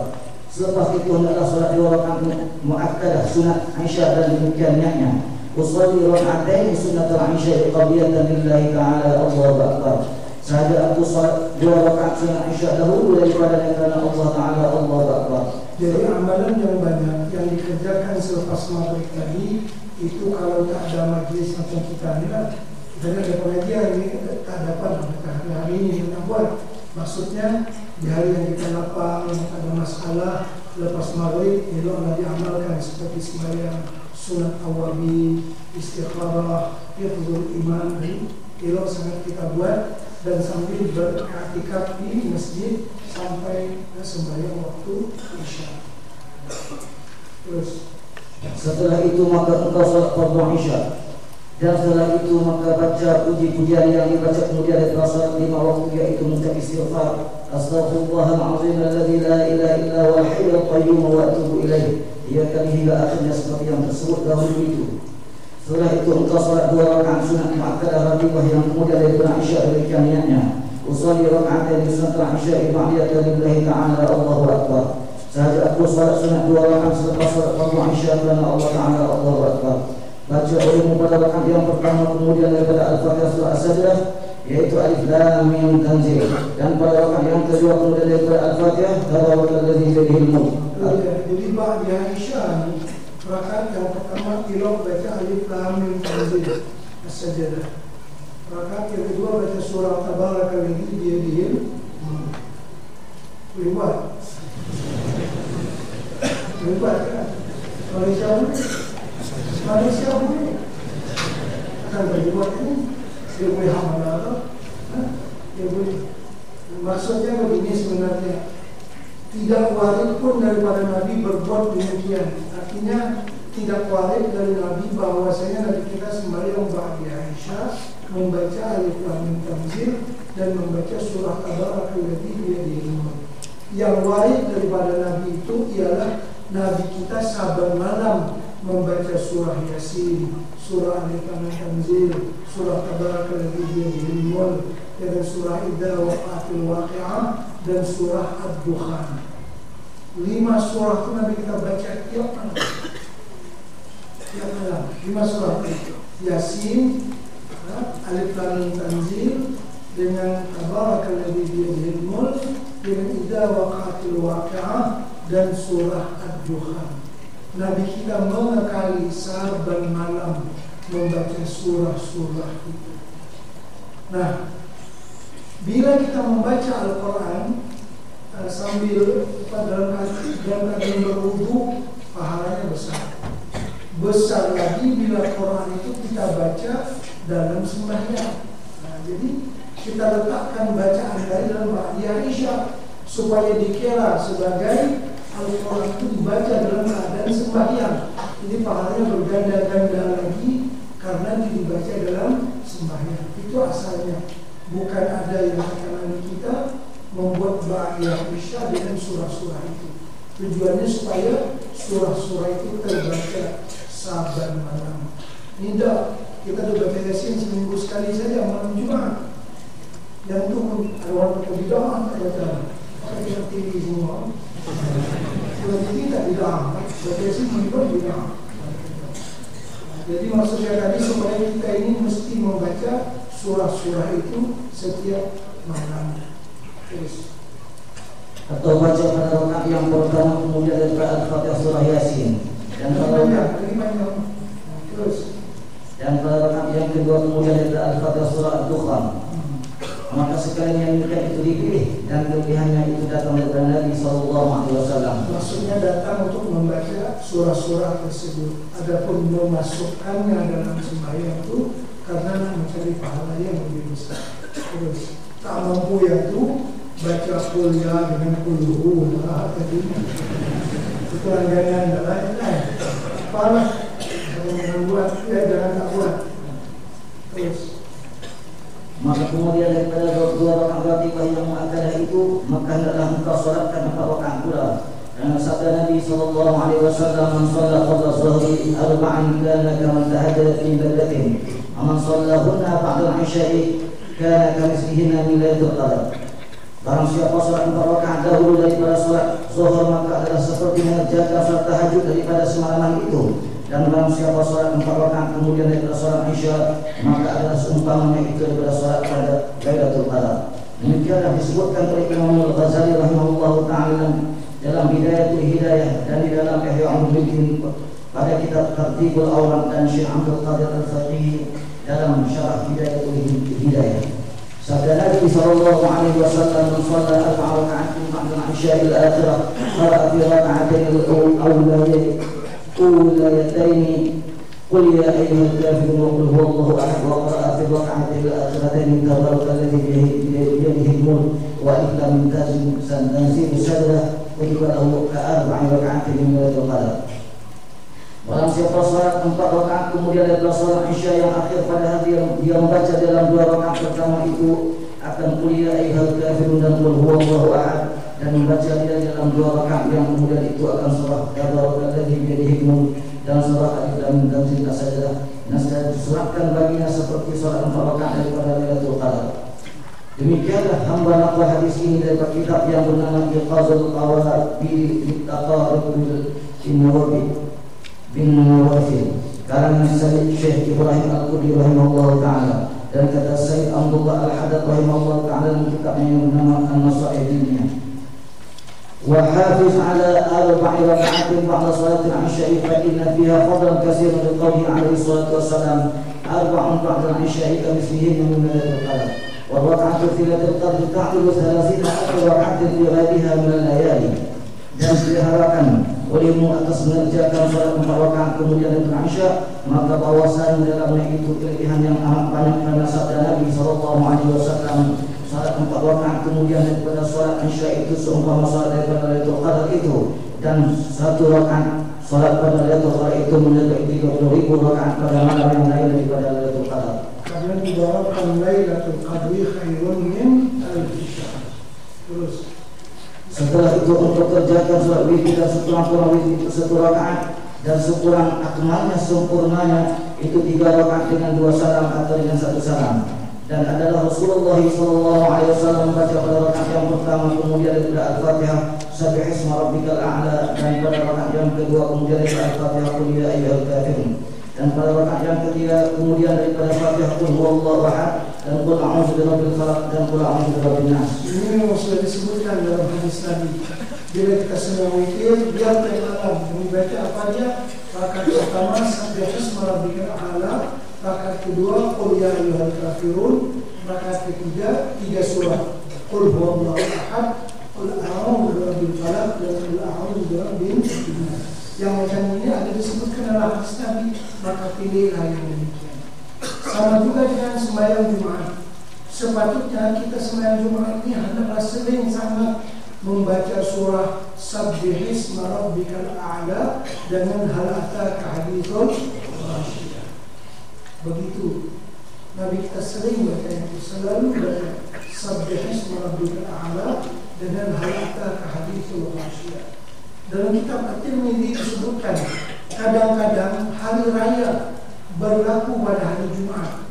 Selepas itu hendaklah salat 2 rakaat muakkadah sunat isya dan demikian niatnya. Usolli raka'ataini sunnatal isya qabliyatan lillahi ta'ala Allahu akbar. Saja aku salat 2 rakaat sunat isya dahulu daripada kerana Allah Ta'ala Allahu akbar. Jadi amalan yang banyak yang dikerjakan selepas maghrib tadi itu kalau tak ada majlis macam kita ni lah, dan ada pengajian ni tak dapat hari ini kita buat. Maksudnya di hari yang kita lapang, ada masalah lepas maghrib, eloklah diamalkan seperti sembahyang sunat awabi, istikharah, hifzul iman, elok sangat kita buat, dan sambil beriktikaf di masjid sampai sembahyang waktu isya. Terus setelah itu maka engkau salat fardhu isya, dan setelah itu maka baca puji-pujian yang dibaca kemudian dari salat 5 waktu, yaitu mengucap istighfar, astaghfirullahal azim alladzi la ilaha illa huwal hayyul qayyum wa atubu ilaih, hingga akhirnya seperti yang tersebut dahulu itu. Setelah itu engkau salat 2 rakaat sunat muakkadah ratibah yang kemudian dari isya demikian niatnya. Usolli raka'atain sunnatal isya ba'diyatan lillahi ta'ala Allahu akbar. Sahaja aku salat sunat 2 rakaat selepas salat fardhu isya kerana Allah Ta'ala Allahu akbar. Baca ulummu pada rakaat yang pertama kemudian daripada Al-Fatihah surah As-Sajdah, yaitu Alif Lam Mim Tanzil, dan pada rakaat yang kedua kemudian daripada Al-Fatihah Tabarakallazii biyadihil mulk. Jadi ba'da isya ni rakaat yang pertama elok baca Alif Lam Mim Tanzil As-Sajdah. Rakaat yang kedua baca surah Tabarakallazii biyadihil mulk. Buat kan? Malaysia boleh akan berbuat ini. Dia boleh hamalah, dia boleh. Maksudnya begini sebenarnya, tidak warid pun daripada Nabi berbuat demikian. Artinya tidak warid dari Nabi bahwasanya Nabi kita sembahyang ba'da isya membaca Alif Lam Mim Tanzil dan membaca surah Tabarakallazii biyadihil mulk. Yang warid daripada Nabi itu ialah Nabi kita saban malam membaca surah Yasin, surah Alif Lam Mim Tanzil, surah Tabarakallazii biyadihil mulk, dan surah Idza Waqa'atil Waqi'ah, dan surah Ad-Dukhan. 5 surah itu Nabi kita baca tiap malam. Tiap malam 5 surah itu. Yasin, Alif Lam Mim Tanzil, dengan Tabarakallazii biyadihil mulk, dengan Idza Waqa'atil Waqi'ah, dan surah Ad-Dukhan. Nabi kita mengekali saban malam membaca surah-surah itu. Nah, bila kita membaca Al-Quran sambil dalam keadaan berwudu, pahalanya besar. Besar lagi bila Quran itu kita baca dalam sembahyang. Nah, jadi kita letakkan bacaan dari dalam ba'da isya supaya dikira sebagai Al-Quran itu dibaca dalam keadaan sembahyang. Jadi pahalanya berganda-ganda lagi karena dibaca dalam sembahyang. Itu asalnya. Bukan ada yang akan kita membuat ba'da isya dengan surah-surah itu. Tujuannya supaya surah-surah itu terbaca saban malam. Tidak, kita baca Yasin seminggu sekali saja malam Jumat. Yang itu ada orang berbidah, tak baca. Pakai TV semua. Kalau tidak didapat, berarti menurut tidak. Jadi maksudnya tadi supaya kita ini mesti membaca surah-surah itu setiap malam. Terus. Atau baca pada rakaat yang pertama kemudian daripada Al-Fatihah surah Yasin, dan pada terus. Dan pada rakaat yang kedua kemudian daripada Al-Fatihah surah Ad-Dukhan. maka sekalian yang demikian itu dipilih dan kelebihannya itu datang dari Nabi SAW. Maksudnya datang untuk membaca surah-surah tersebut. Adapun memasukkannya dalam sembahyang itu karena mencari pahala yang lebih besar. Terus tak mampu itu baca kuliah dengan kuluhu tadi itu langganan lain. Apalah kalau buat ya jangan tak buat. Terus maka kemudian daripada dua rakaat ratibah yang muakkadah itu, maka hendaklah engkau salatkan 4 rakaat pula. Dan sabda Nabi sallallahu alaihi wasallam, "Man shalla qabla zuhri arba'an kana kaman tahajjada fi lailatin, wa man shallahunna ba'da al-'isya'i kana kamithlihinna min lailatul qadar." Barang siapa salat 4 rakaat dahulu daripada salat zuhur, maka adalah seperti mengerjakan salat tahajud daripada semalaman itu. Dan barang siapa salat 4 rakaat kemudian daripada salat Isya, maka adalah seumpamanya itu daripada salat pada Lailatul Qadar. Demikianlah disebutkan oleh Imam Al-Ghazali rahimahullahu taala dalam Bidayatul Hidayah dan di dalam Ihya Ulumuddin pada kitab Tartibul Awrad, dan Syekh Abdul Qadir Al-Faqih dalam Syarah Bidayatul Hidayah. Sabda Nabi sallallahu alaihi wasallam, "Man shalla 4 raka'atin ba'da al-'isya'i al-akhirah, qara'a fi raka'atayn الأوليتين قل يا أيها الكافرون وقل هو الله أحد، وقرأ في الركعتين الآخرتين تبارك الذي بيده الملك وإن لم تنزل السجدة كتب له ك4 ركعات من ليلة القدر. Barang siapa salat 4 rakaat kemudian daripada salat Isya yang akhir pada hari dia membaca dalam 2 rakaat pertama itu akan kuliah ayyuhal kafirun dan qul huwallahu ahad, dan membaca dia dalam 2 rakaat yang kemudian itu akan surah Tabarakalladzii biyadihil mulk dan surah Alif Lam Mim Tanzil As-Sajdah. Nasib disurahkan baginya seperti salat 4 rakaat daripada Lailatul Qadar. Demikianlah hamba naqal hadis ini daripada kitab yang bernama Iqazul Qawad bi Taqarrub bin Nawafil karangan Sayyid Syekh Ibrahim Al-Qudri rahimahullah ta'ala, dan kata Sayyid Abdullah Al-Haddad rahimahullah ta'ala dalam kitabnya yang bernama An-Nasaihiyah. وحافظ على 4 ركعات بعد صلاة العشاء فإن فيها فضلا كثيرا لقوله عليه الصلاة والسلام 4 بعد العشاء كمثلهن من ليلة القدر، والركعة في ليلة القدر تعدل 30 ركعة في غيرها من الليالي. Dan diharapkan olehmu atas mengerjakan salat 4 rakaat kemudian dengan Isya, maka bahwasanya dalamnya itu kelebihan yang amat banyak, karena sabda Nabi sallallahu alaihi wasallam, salat 4 rakaat kemudian daripada salat Isya itu seumpama salat daripada Lailatul Qadar itu, dan 1 rakaat salat pada Lailatul Qadar itu mencapai 30.000 rakaat pada malam yang lain daripada Lailatul Qadar. Karena dibawakan Lailatul Qadri khairun min al-Isya. Terus setelah itu untuk kerjakan salat witir dan sekurang-kurang witir 1 rakaat, dan sekurang akmalnya sempurnanya itu 3 rakaat dengan 2 salam atau dengan 1 salam. Dan adalah Rasulullah SAW membaca pada rakaat yang pertama kemudian daripada Al-Fatihah Sabbihisma Rabbikal A'la, dan pada rakaat yang kedua kemudian daripada Al-Fatihah Qul ya ayyuhal kafirun, dan pada rakaat yang ketiga kemudian daripada Fatihah Qul huwallahu ahad dan Qul a'udzu birabbil falaq dan Qul a'udzu birabbin nas. Ini yang sudah disebutkan dalam hadis Nabi. Bila kita sedang witir, dia malam membaca apa dia? Rakaat pertama Sabbihisma Rabbikal A'la, rakaat kedua Qul ya ayyuhal kafirun, rakaat ketiga 3 surah Qul huwallahu ahad, Qul a'udzu birabbil falaq dan Qul a'udzu birabbin nas. Yang macam ini ada disebutkan dalam hadis Nabi, maka pilihlah yang demikian. Sama juga dengan sembahyang Jumat. Sepatutnya kita sembahyang Jumat ini hendaklah sering sangat membaca surah Sabbihisma Rabbikal A'la dengan hal ataka haditsul ghasyiyah. Begitu Nabi kita sering baca itu, selalu baca Sabbihisma Rabbikal A'la dengan hal ataka haditsul ghasyiyah. Dalam kitab At-Tirmidzi disebutkan kadang-kadang hari raya berlaku pada hari Jumat.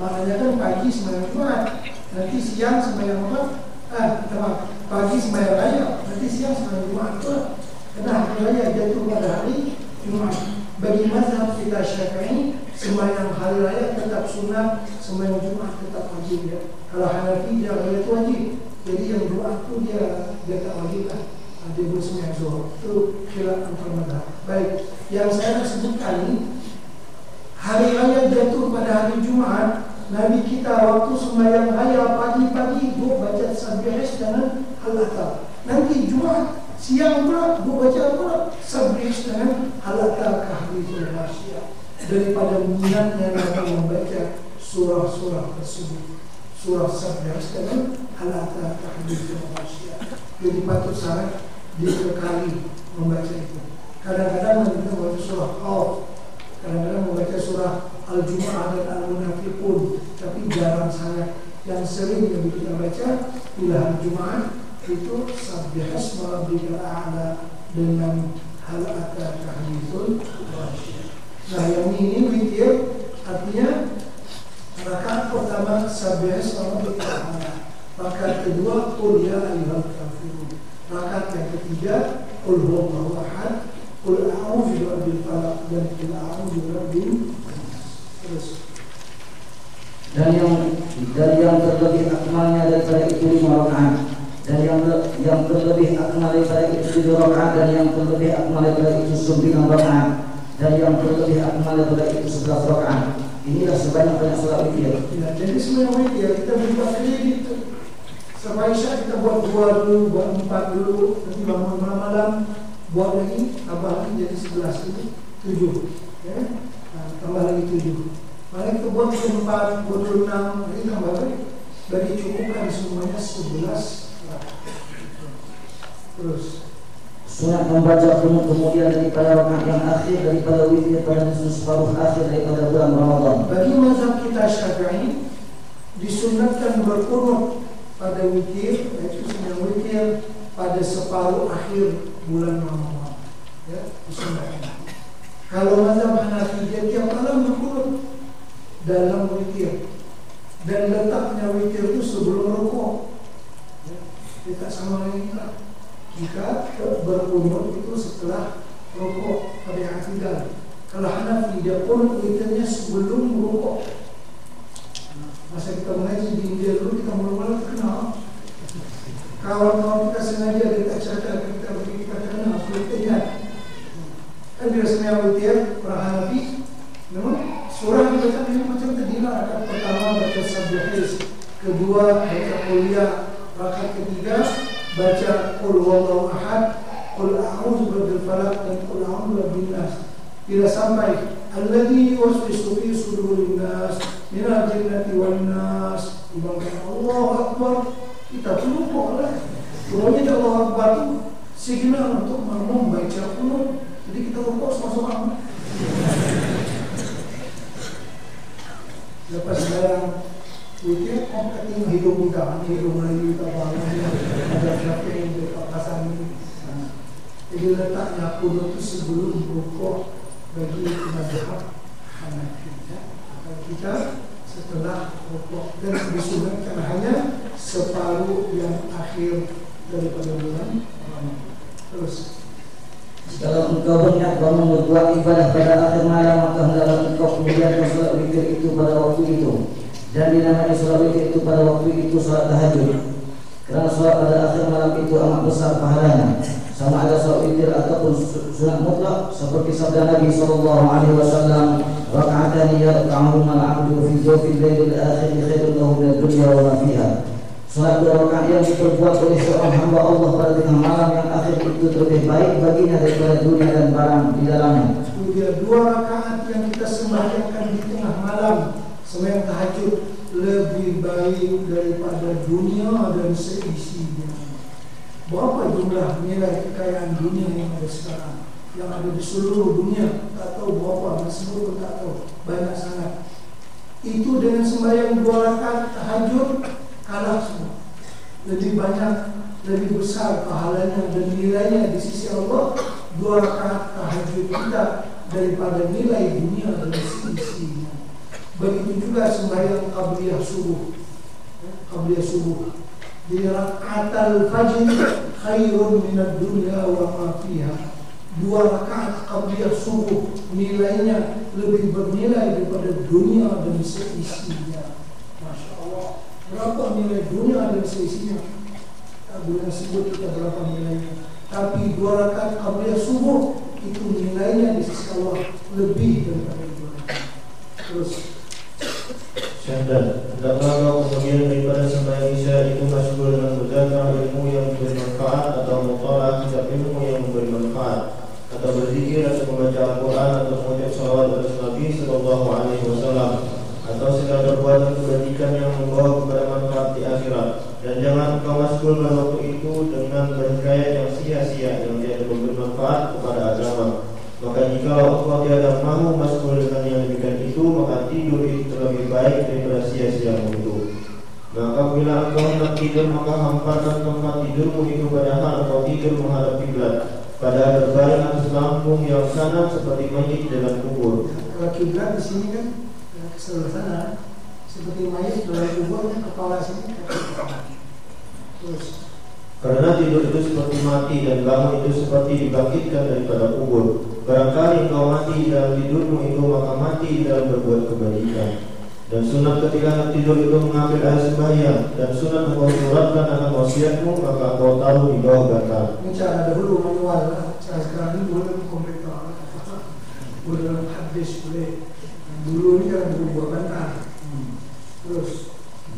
Maknanya kan pagi sembahyang Jumat, nanti siang sembahyang pagi sembahyang raya, nanti siang sembahyang Jumat. Karena hari raya jatuh pada hari Jumat. Bagi mazhab kita Syafi'i, sembahyang hari raya tetap sunnah, sembahyang Jumat tetap wajib ya. Kalau Hanafi dia raya itu wajib, jadi yang Jumat itu dia tak wajib lah. Dia bersembahyang zuhur. Itu khilaf antar mazhab. Baik, yang saya sebutkan ini hari raya jatuh pada hari Jumat, Nabi kita waktu sembahyang raya pagi-pagi dia baca Sabbihis dengan Al-Atar. Nanti Jumat siang pula dia baca pula Sabbihis dengan Al-Atar Kahfizul Ghashiyah. Daripada minatnya Nabi membaca surah-surah tersebut, surah Sabbihis dengan Al-Atar Kahfizul Ghashiyah. Jadi patut sangat dikekali membaca itu. Kadang-kadang kita membaca surah Qaf, kadang-kadang membaca surah Al-Jumu'ah dan Al-Munafiqun, tapi jarang sangat. Yang sering yang kita baca ilahan Jumu'ah itu Sabbihis Rabbikal A'la dengan Hal Ata Kahfizul Ghashiyah. Nah yang ini witir artinya rakaat pertama Sabbihis Rabbikal A'la, rakaat kedua Qul ya ayyuhal kafirun, rakaat yang ketiga Qul huwallahu ahad, Qul a'udzu birabbil falaq dan Qul a'udzu birabbin nas. Dan yang terlebih akmalnya daripada itu 5 rakaat, dan yang terlebih akmal daripada itu 7 rakaat, dan yang terlebih akmal daripada itu 9 rakaat, dan yang terlebih akmal daripada itu 11 rakaat. Inilah sebanyak-banyak salat witir. Ya, jadi sebenarnya witir kita buat kredit. Sampai Isya kita buat 2 dulu, buat 4 dulu, nanti bangun malam buat lagi, tambah lagi jadi 11 itu 7. Ya, nah, tambah lagi 7. Mari kita buat 4, 26, lagi tambah lagi. Bagi cukupkan semuanya 11. Terus sunat membaca kunut kemudian daripada rakaat yang akhir daripada witir pada separuh akhir daripada bulan Ramadan. Bagi mazhab kita Syafi'i disunatkan berkunut pada witir, yaitu sunat witir pada separuh akhir bulan Ramadan. Ya, disunatkan. Kalau mazhab Hanafi dia tiap malam berkunut dalam witir, dan letaknya witir itu sebelum rukuk. Ya, kita sama lagi jika berkunut itu setelah rukuk pada i'tidal. Kalau Hanafi dia kunut witirnya sebelum rukuk. Masa kita mengaji di India dulu kita mula-mula terkenal. Kawan-kawan kita sengaja kita cerita kita kenal, kita ingat. Kan biasanya witir orang Hanafi memang surah yang baca ini macam tadi lah. Rakaat pertama baca Sabbihis, kedua baca Quliyah, rakaat ketiga baca Qul huwallahu ahad, Qul a'udzu birabbil falaq dan Qul a'udzu birabbin nas. Bila sampai alladzi yuwaswisu fi sudurin nas minal jinnati wan nas, dibangun Allahu akbar, kita lupa lah. Pokoknya Allahu akbar itu signal untuk membaca kunut. Jadi kita lupa semua. Lepas sekarang witir kompeten hidung kita, hidung lagi kita bangun ada syafir dekat pasang ini. Jadi letaknya kunut itu sebelum rukuk bagi mazhab Hanafi. Kita setelah rukuk dan disunatkan hanya separuh yang akhir daripada bulan Ramadan. Terus Kalau engkau berniat bangun berbuat ibadah pada akhir malam, maka hendaklah engkau kemudian bersolat witir itu pada waktu itu. Dan dinamai solat witir itu pada waktu itu solat tahajud. Kerana solat pada akhir malam itu amat besar pahalanya. Sama ada solat witir ataupun sunat mutlak, seperti sabda Nabi SAW, "Raka'atani yarka'uhuma al-'abdu fi jawfil lailil akhir khairun lahu min ad-dunya wa ma fiha." Salat 2 rakaat yang diperbuat oleh seorang hamba Allah pada tengah malam yang akhir itu lebih baik baginya daripada dunia dan barang di dalamnya. Kemudian 2 rakaat yang kita sembahyangkan di tengah malam, sembahyang tahajud, lebih baik daripada dunia dan seisinya. Berapa jumlah nilai kekayaan dunia yang ada sekarang, yang ada di seluruh dunia? Tak tahu berapa, seluruh tak tahu, banyak sangat. Itu dengan sembahyang 2 rakaat tahajud kalah semua. Lebih banyak, lebih besar pahalanya dan nilainya di sisi Allah 2 rakaat tahajud kita daripada nilai dunia dan seisinya. Begitu juga sembahyang qabliyah subuh. Qabliyah subuh. Di rakaatul fajr khairun minad dunya wa ma fiha. 2 rakaat qabliyah subuh nilainya lebih bernilai daripada dunia dan seisinya. Masya Allah. Berapa nilai dunia dan seisinya? Tak boleh sebut kita berapa nilainya. Tapi 2 rakaat qabliyah subuh itu nilainya di sisi Allah lebih daripada 2 rakaat. Terus Syahdan Isya itu masyghul dengan mudzakirah ilmu yang bermanfaat atau mutalaah kitab ilmu yang memberi manfaat, atau berzikir atau membaca Al-Quran atau mengucap salawat atas Nabi Sallallahu Alaihi Wasallam, atau segala perbuatan kebajikan yang membawa kepada manfaat di akhirat. Dan jangan engkau masyghul pada waktu itu dengan bergaya yang sia-sia yang tidak memberi manfaat kepada agama. Maka jika engkau tiada mahu masyghul dengan yang demikian itu, maka tidur itu lebih baik daripada sia-sia itu. Maka bila engkau hendak tidur, maka hamparkan tempat tidurmu itu padahal engkau tidur menghadap kiblat, padahal berbaring atas lambung yang kanan seperti mayit dalam kubur. Kalau kiblat di sini kan ke sebelah sana, seperti mayit dalam kubur, kepala sini. Terus. Karena tidur itu seperti mati dan bangun itu seperti dibangkitkan daripada kubur. Barangkali engkau mati dalam tidurmu itu, maka mati dalam berbuat kebajikan. Dan sunat ketika hendak tidur itu mengambil air sembahyang, dan sunat engkau suratkan akan wasiatmu, maka engkau taruh di bawah bantal. Ini cara dahulu manual lah. Cara sekarang ini boleh komputer, boleh dalam hadis, boleh. Dulu ini kan berubah bantal. Terus.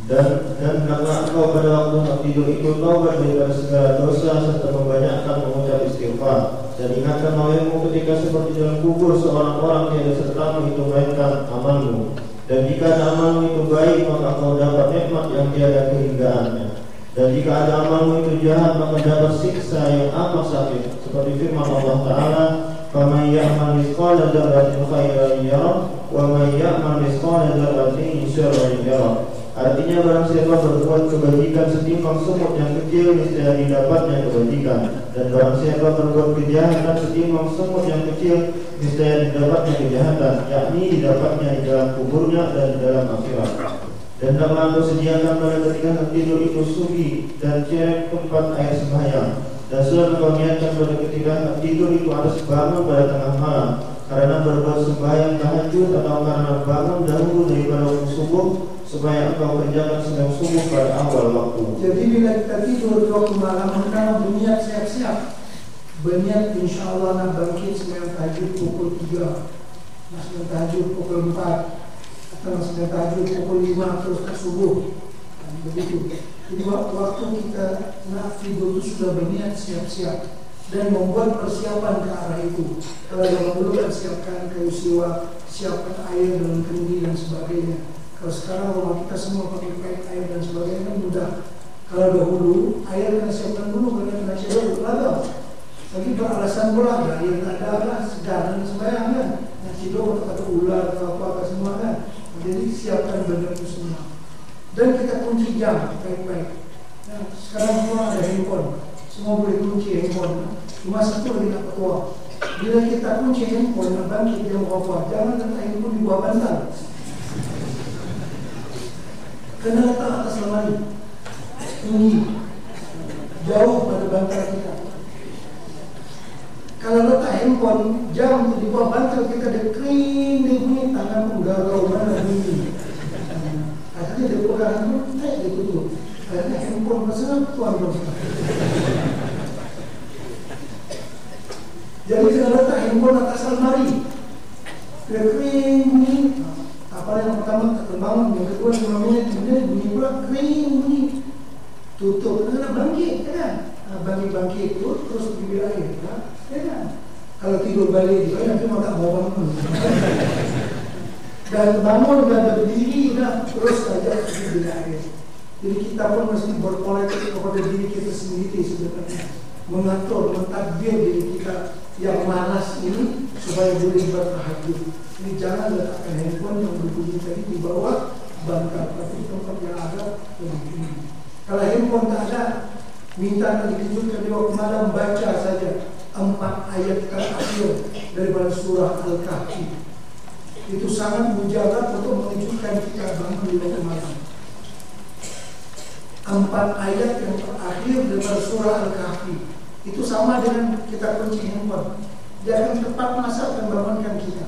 Dan hendaklah engkau pada waktu hendak tidur itu taubat daripada segala dosa serta membanyakkan mengucap istighfar. Dan ingatkan malammu ketika seperti dalam kubur seorang orang tiada sertamu itu melainkan amalmu. Dan jika ada amalmu itu baik, maka engkau dapat nikmat yang tiada kehinggaannya. Dan jika ada amalmu itu jahat, maka dapat siksa yang amat sakit. Seperti firman Allah Ta'ala, فَمَنْ يَعْمَلْ مِثْقَالَ ذَرَّةٍ خَيْرًا يَرَهُ وَمَنْ يَعْمَلْ مِثْقَالَ ذَرَّةٍ شَرًّا يَرَهُ. Artinya barang siapa berbuat kebajikan setimbang semut yang kecil, niscaya didapatnya kebajikan. Dan barang siapa berbuat kejahatan setimbang semut yang kecil, niscaya didapatnya kejahatan, yakni didapatnya di dalam kuburnya dan di dalam akhirat. Dan hendaklah engkau sediakan pada ketika tidur itu sugi dan cerek tempat air sembahyang. Dan sudah engkau niatkan pada ketika tidur itu harus bangun pada tengah malam, karena berbuat sembahyang tahajud atau karena bangun dahulu daripada waktu subuh, supaya engkau kerjakan sedang subuh pada awal waktu. Jadi bila kita tidur di waktu malam, kita berniat siap-siap, berniat insya Allah nak bangkit sembahyang tahajud pukul 3, sembahyang tahajud pukul 4, atau sembahyang tahajud pukul 5 terus ke subuh. Begitu. Jadi waktu kita nak tidur itu sudah berniat siap-siap dan membuat persiapan ke arah itu. Kalau yang dulu kan siapkan kayu siwa, siapkan air dalam kendi dan sebagainya. Kalau sekarang rumah kita semua pakai pipe air dan sebagainya kan mudah. Kalau dahulu air kena siapkan dulu, kena siapkan ladang. Lagi beralasan pula ada air ada segar dan sembahyang kan. Yang tidur kata ular atau apa semua kan. Jadi siapkan benda itu semua. Dan kita kunci jam baik-baik. Nah, sekarang semua ada handphone, semua boleh kunci handphone. Cuma satu lagi nak ketua. Bila kita kunci handphone, nak bangkit jam berapa? Jangan letak handphone di bawah bantal. Kena letak atas lemari, tinggi, jauh pada bantal kita. Kalau letak handphone jam di bawah bantal kita, dia kering, dia bunyi, tangan pun garau mana bunyi. Akhirnya dia pegang handphone, dia tutup. Akhirnya handphone pasal tuan dosa. Jadi kena letak handphone atas lemari, dia kering bunyi. Apa yang pertama terbangun, yang kedua 5 menit kemudian bunyi pula kering bunyi. Tutup, kena bangkit kan? Bangkit itu terus bibir air kan? Kalau tidur balik juga nanti mau tak mau bangun. Dan bangun dan berdiri dah terus saja bibir air. Jadi kita pun mesti berpolitik kepada diri kita sendiri sebenarnya, mengatur, mentadbir diri kita yang malas ini supaya boleh bertahajud. Ini jangan letakkan handphone yang berbunyi tadi di bawah bantal, tapi tempat yang ada lebih tinggi. Kalau handphone tak ada, minta dikejutkan di waktu malam, baca saja 4 ayat terakhir daripada surah Al-Kahfi. Itu sangat mujarab untuk mengejutkan kita bangun di waktu malam. 4 ayat yang terakhir daripada surah Al-Kahfi itu sama dengan kita kunci handphone. Dia akan tepat masa dan bangunkan kita.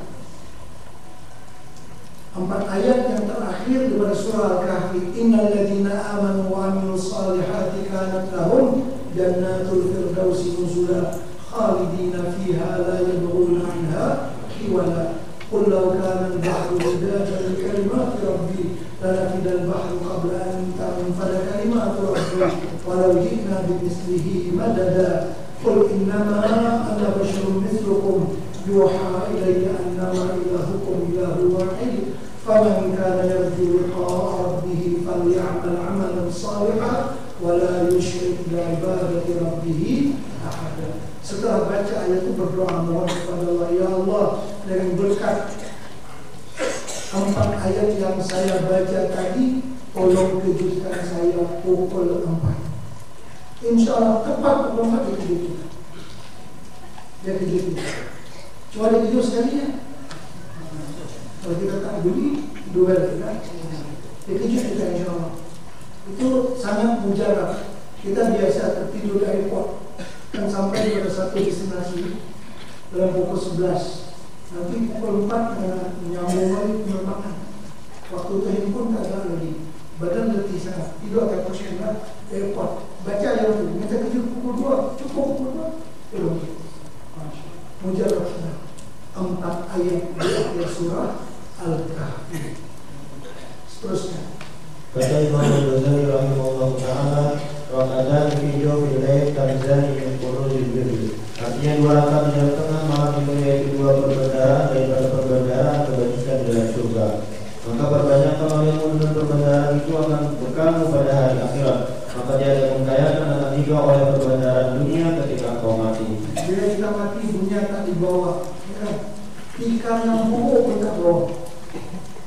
4 ayat yang terakhir daripada surah Al-Kahfi. Innal ladzina amanu wa amilus solihati kanat lahum jannatul firdausi nuzula khalidina fiha la yabghuna anha hiwala. Qul law kana al-bahru midadan li kalimati rabbi lanafida al-bahru qabla an tanfada kalimatul rabbi walau ji'na bimithlihi madada qul innama ana basharun mithlukum yuha ilayya annama ilahukum ilahu wahid faman kana yarju liqa'a rabbih falya'mal 'amalan shalihan wa la yusyrik bi ibadati rabbih ahada. Setelah baca ayat itu berdoa mohon kepada Allah, ya Allah, dengan berkat 4 ayat yang saya baca tadi, tolong kejutkan saya pukul 4. Insya Allah tepat pukul 4 dia kejutkan. Dia kejutkan. Cuma dia kejut sekali ya. Kalau kita tak beli, duel kita. Dia kejut kita insya Allah. Itu sangat mujarab. Kita biasa tertidur di airport. Kan sampai pada satu destinasi dalam pukul 11. Nanti pukul 4 menyambung lagi penerbangan. Waktu itu handphone tak ada lagi. Badan letih sangat. Tidur akan pusing airport. Baca yang itu. Minta kejut pukul 2. Cukup pukul 2. Belum. Mujarab sangat. 4 ayat di surah Al-Kahfi. Seterusnya. Kata Imam Al-Ghazali rahimahullah ta'ala, rakaatan fi jawfil lail kanzani min kunuzil birri. Artinya 2 rakaat di dalam tengah malam itu yaitu 2 perbendaharaan daripada perbendaharaan kebajikan dalam surga. Maka perbanyakkan olehmu dengan perbendaharaan itu akan bekalmu pada hari akhirat. Maka dia akan mengkayakan akan juga oleh perbendaharaan dunia ketika kau mati. Bila kita mati dunia tak dibawa. Ikan yang bubuk pun tak bawa.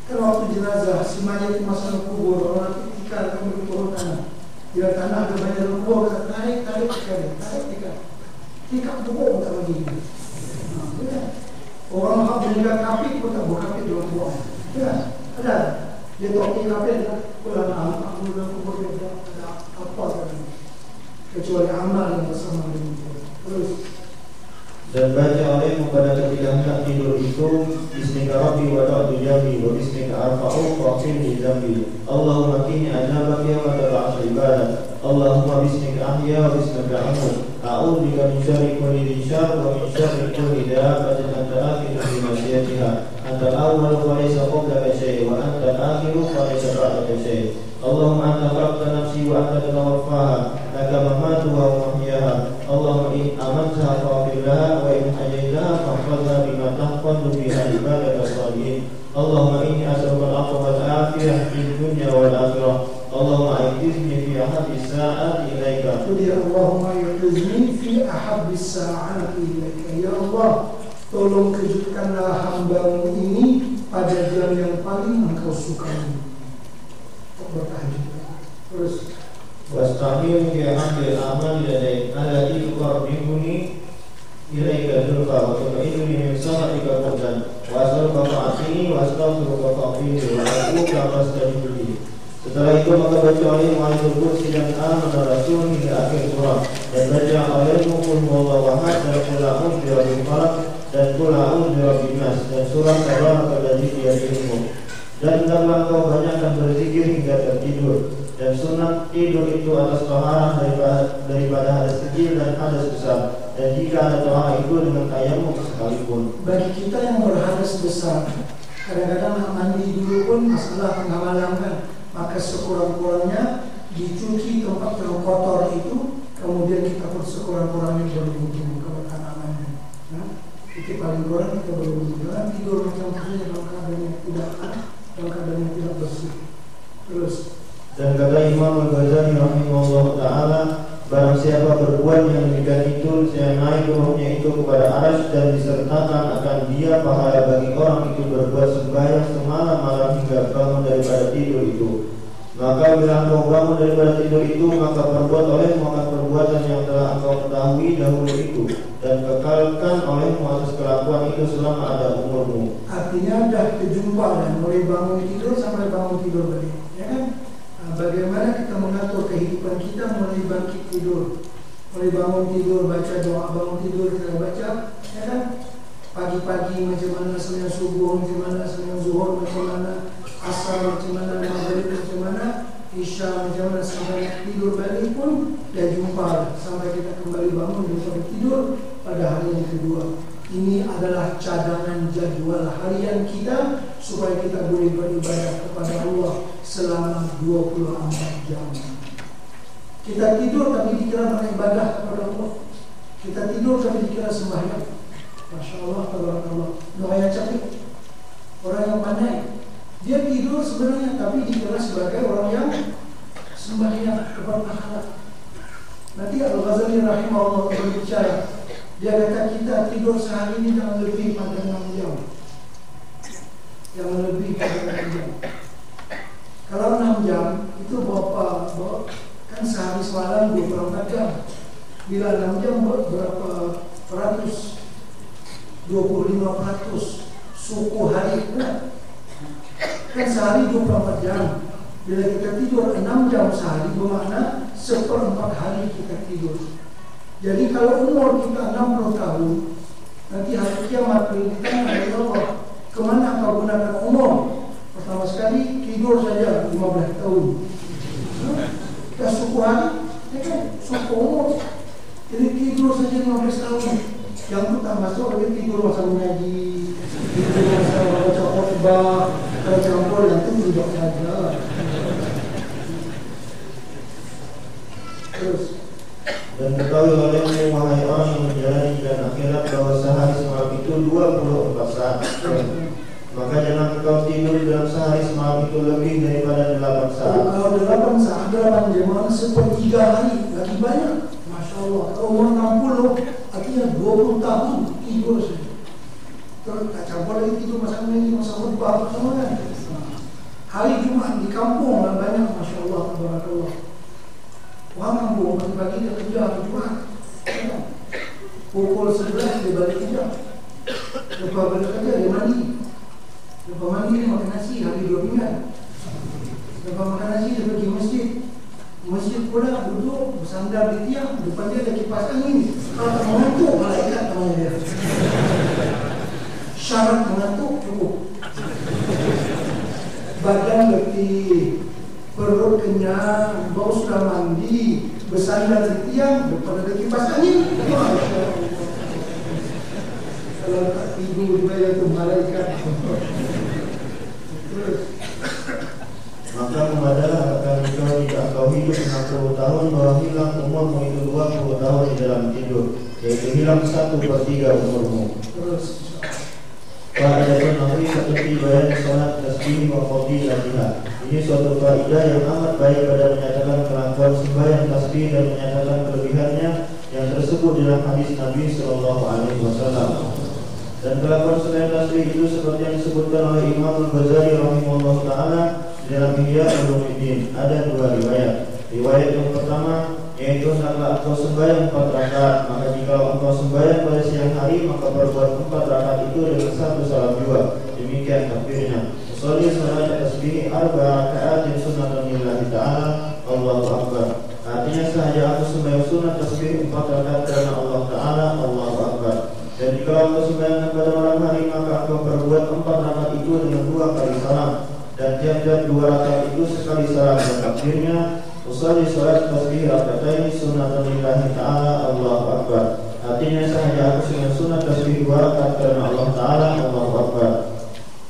Kan waktu jenazah si mayat masuk kubur, orang mati ikan akan berturunkan. Bila tanah ada banyak kubur, naik ikan. Ikan bubuk tak lagi. Orang hak meninggal kafir pun tak bawa kafir dalam buang. Ya, ada. Dia topi kafir dah. Pulang anak dalam kubur dia ada apa kan? Kecuali amal yang bersama dengan dia. Terus. Dan baca olehmu pada ketika hendak tidur itu, Bismika Rabbi wa ta'adu jambi wa Bismika arfa'u fa'afirni zambi Allahumma kini azabaki wa taba'as ibadah Allahumma Bismika ahya wa Bismika amud A'udhika min syarri kulli dhi syarr wa min syarri kulli dabbatin anta akhiru bi masyiyatiha anta al-awwal wa laysa qablaka syai' wa anta al-akhiru wa laysa ba'daka syai' Allahumma anta khalaqta nafsi wa anta tatawaffaha laka mamatu wa mahyaha Allahumma in amantaha fa'afir laha wa in hayaitaha fahfazha bima tahfadhu biha ibadaka salihin Allahumma inni as'aluka al-'afwa wal 'afiyah fid dunya wal akhirah Allahumma a'izni fi ahabis sa'ati ilaika Allahumma a'izni fi ahabis sa'ati ilaika. Ya Allah, tolong kejutkanlah hamba-Mu ini pada jam yang paling Engkau sukai. Bertahajud. Terus wasta'in bi hamdil amal ladai alladhi tuqarribuni ilaika zulfa wa tu'iduni min sa'atika qurban wa as'aluka fa'atini wa astaghfiruka fa'afini wa atuka fastajibli. Setelah itu maka baca olehmu ayatul kursi dan amanah rasul hingga akhir surah dan baca olehmu qul huwallahu ahad dan qul a'udzu birabbil falaq dan qul a'udzu birabbin nas dan surah tabarakal-ladzi biyadihi mulk. Dan hendaklah kau banyakkan berzikir hingga tertidur. Dan sunat tidur itu atas taharah daripada hadas kecil dan hadas besar. Dan jika ada taharah itu dengan tayamum sekalipun. Bagi kita yang berhadas besar, kadang-kadang nak mandi dulu pun masalah tengah malam kan. Maka sekurang-kurangnya dicuci tempat yang kotor itu, kemudian kita pun sekurang-kurangnya berwudu kalau tak mandi. Nah, itu paling kurang kita berwudu. Jangan tidur macam itu dalam keadaan yang tidak bersih. Terus. Dan kata Imam Al-Ghazali rahimahullah ta'ala, barang siapa berbuat yang demikian itu, saya naik ruhnya itu kepada arsy dan disertakan akan dia pahala bagi orang itu berbuat sembahyang semalam malam hingga bangun daripada tidur itu. Maka bila engkau bangun daripada tidur itu, maka perbuat olehmu akan perbuatan yang telah engkau ketahui dahulu itu, dan kekalkan olehmu atas kelakuan itu selama ada umurmu. Artinya dah terjumpa dan mulai bangun tidur sampai bangun tidur balik, ya kan? Bagaimana kita mengatur kehidupan kita mulai bangkit tidur, mulai bangun tidur, baca doa bangun tidur kita baca, ya kan? Pagi-pagi macam mana, sembahyang subuh macam mana, sembahyang zuhur macam mana, asar macam mana, maghrib macam mana, isya macam mana, sampai tidur balik pun dah jumpa sampai kita kembali bangun dan sampai tidur pada hari yang kedua. Ini adalah cadangan jadwal harian kita supaya kita boleh beribadah kepada Allah selama 24 jam. Kita tidur tapi dikira beribadah kepada Allah. Kita tidur tapi dikira sembahyang. Masya Allah, tabarakallah. Orang yang cerdik, orang yang pandai. Dia tidur sebenarnya tapi dikira sebagai orang yang sembahyang kepada akhirat. Nanti Al-Ghazali rahimahullah berbicara. Dia kata kita tidur sehari ini jangan lebih pada 6 jam. Jangan lebih pada 6 jam. Kalau 6 jam itu berapa? Kan sehari semalam 24 jam. Bila 6 jam berapa peratus? 25% suku hari. Kan sehari 24 jam. Bila kita tidur 6 jam sehari bermakna 1/4 hari kita tidur. Jadi kalau umur kita 60 tahun, nanti hari kiamat ditanya oleh Allah, kemana kau gunakan umur? Pertama sekali tidur saja 15 tahun. Kita suku hari, kan suku umur. Jadi tidur saja 15 tahun. Yang itu tak masuk lagi tidur masa mengaji, tidur masa baca khutbah, kalau campur yang itu duduk saja. Terus. Dan ketahui olehmu wahai orang yang menjalani dan akhirat bahwa sehari semalam itu 24 saat. Maka jangan engkau tidur dalam sehari semalam itu lebih daripada 8 saat. Kalau 8 saat, 8 jam, 1/3 hari, lagi banyak. Masya Allah. Kalau umur 60, artinya 20 tahun tidur saja. Terus tak campur lagi tidur masa mengaji, masa khutbah, sama kan. Hari Jumat di kampung lah banyak, Masya Allah, tabarakallah. Orang kampung pagi-pagi dia kerja hari Jumat. Pukul 11 dia balik kerja. Lepas balik kerja dia mandi. Lepas mandi dia makan nasi hari 2 minggu. Lepas makan nasi dia pergi masjid. Masjid pula duduk bersandar di tiang. Depan dia ada kipas angin. Kalau tak mengantuk, malaikat namanya dia. Syarat mengantuk cukup. Badan letih, perut kenyang, bau sudah mandi, bersandar di tiang, depan ada kipas angin. Kalau tak tidur dia itu malaikat. Terus. Maka mengadalah akan kau hidup 60 tahun bahwa hilang umurmu itu 20 tahun di dalam tidur, yaitu hilang 1/3 umurmu. Terus. Faedah Nabi seperti bayan salat tasbih wa fadilatiha. Ini suatu faedah yang amat baik pada menyatakan kelakuan sembahyang tasbih dan menyatakan kelebihannya yang tersebut dalam hadis Nabi sallallahu alaihi wasallam. Dan kelakuan sembahyang tasbih itu seperti yang disebutkan oleh Imam Al-Ghazali rahimahullah taala dalam Ihya Ulumuddin. Ada 2 riwayat. Riwayat yang pertama yaitu hendaklah engkau sembahyang 4 rakaat. Maka jika engkau sembahyang pada siang hari, maka perbuat 4 rakaat itu dengan 1 salam 2. Demikian takbirnya. Usolli salat tasbih 4 rakaat sunnatan lillahi ta'ala, Allahu Akbar. Artinya sahaja aku sembahyang sunat tasbih 4 rakaat karena Allah Ta'ala, Allahu Akbar. Dan jika engkau sembahyang pada malam hari, maka engkau perbuat 4 rakaat itu dengan 2 kali salam. Dan tiap-tiap 2 rakaat itu sekali salam. Dan takbirnya usolli salat tasbih rakaatain sunnatan lillahi ta'ala, Allahu Akbar. Artinya sahaja aku dengan sunat tasbih 2 rakaat karena Allah Ta'ala, Allahu Akbar.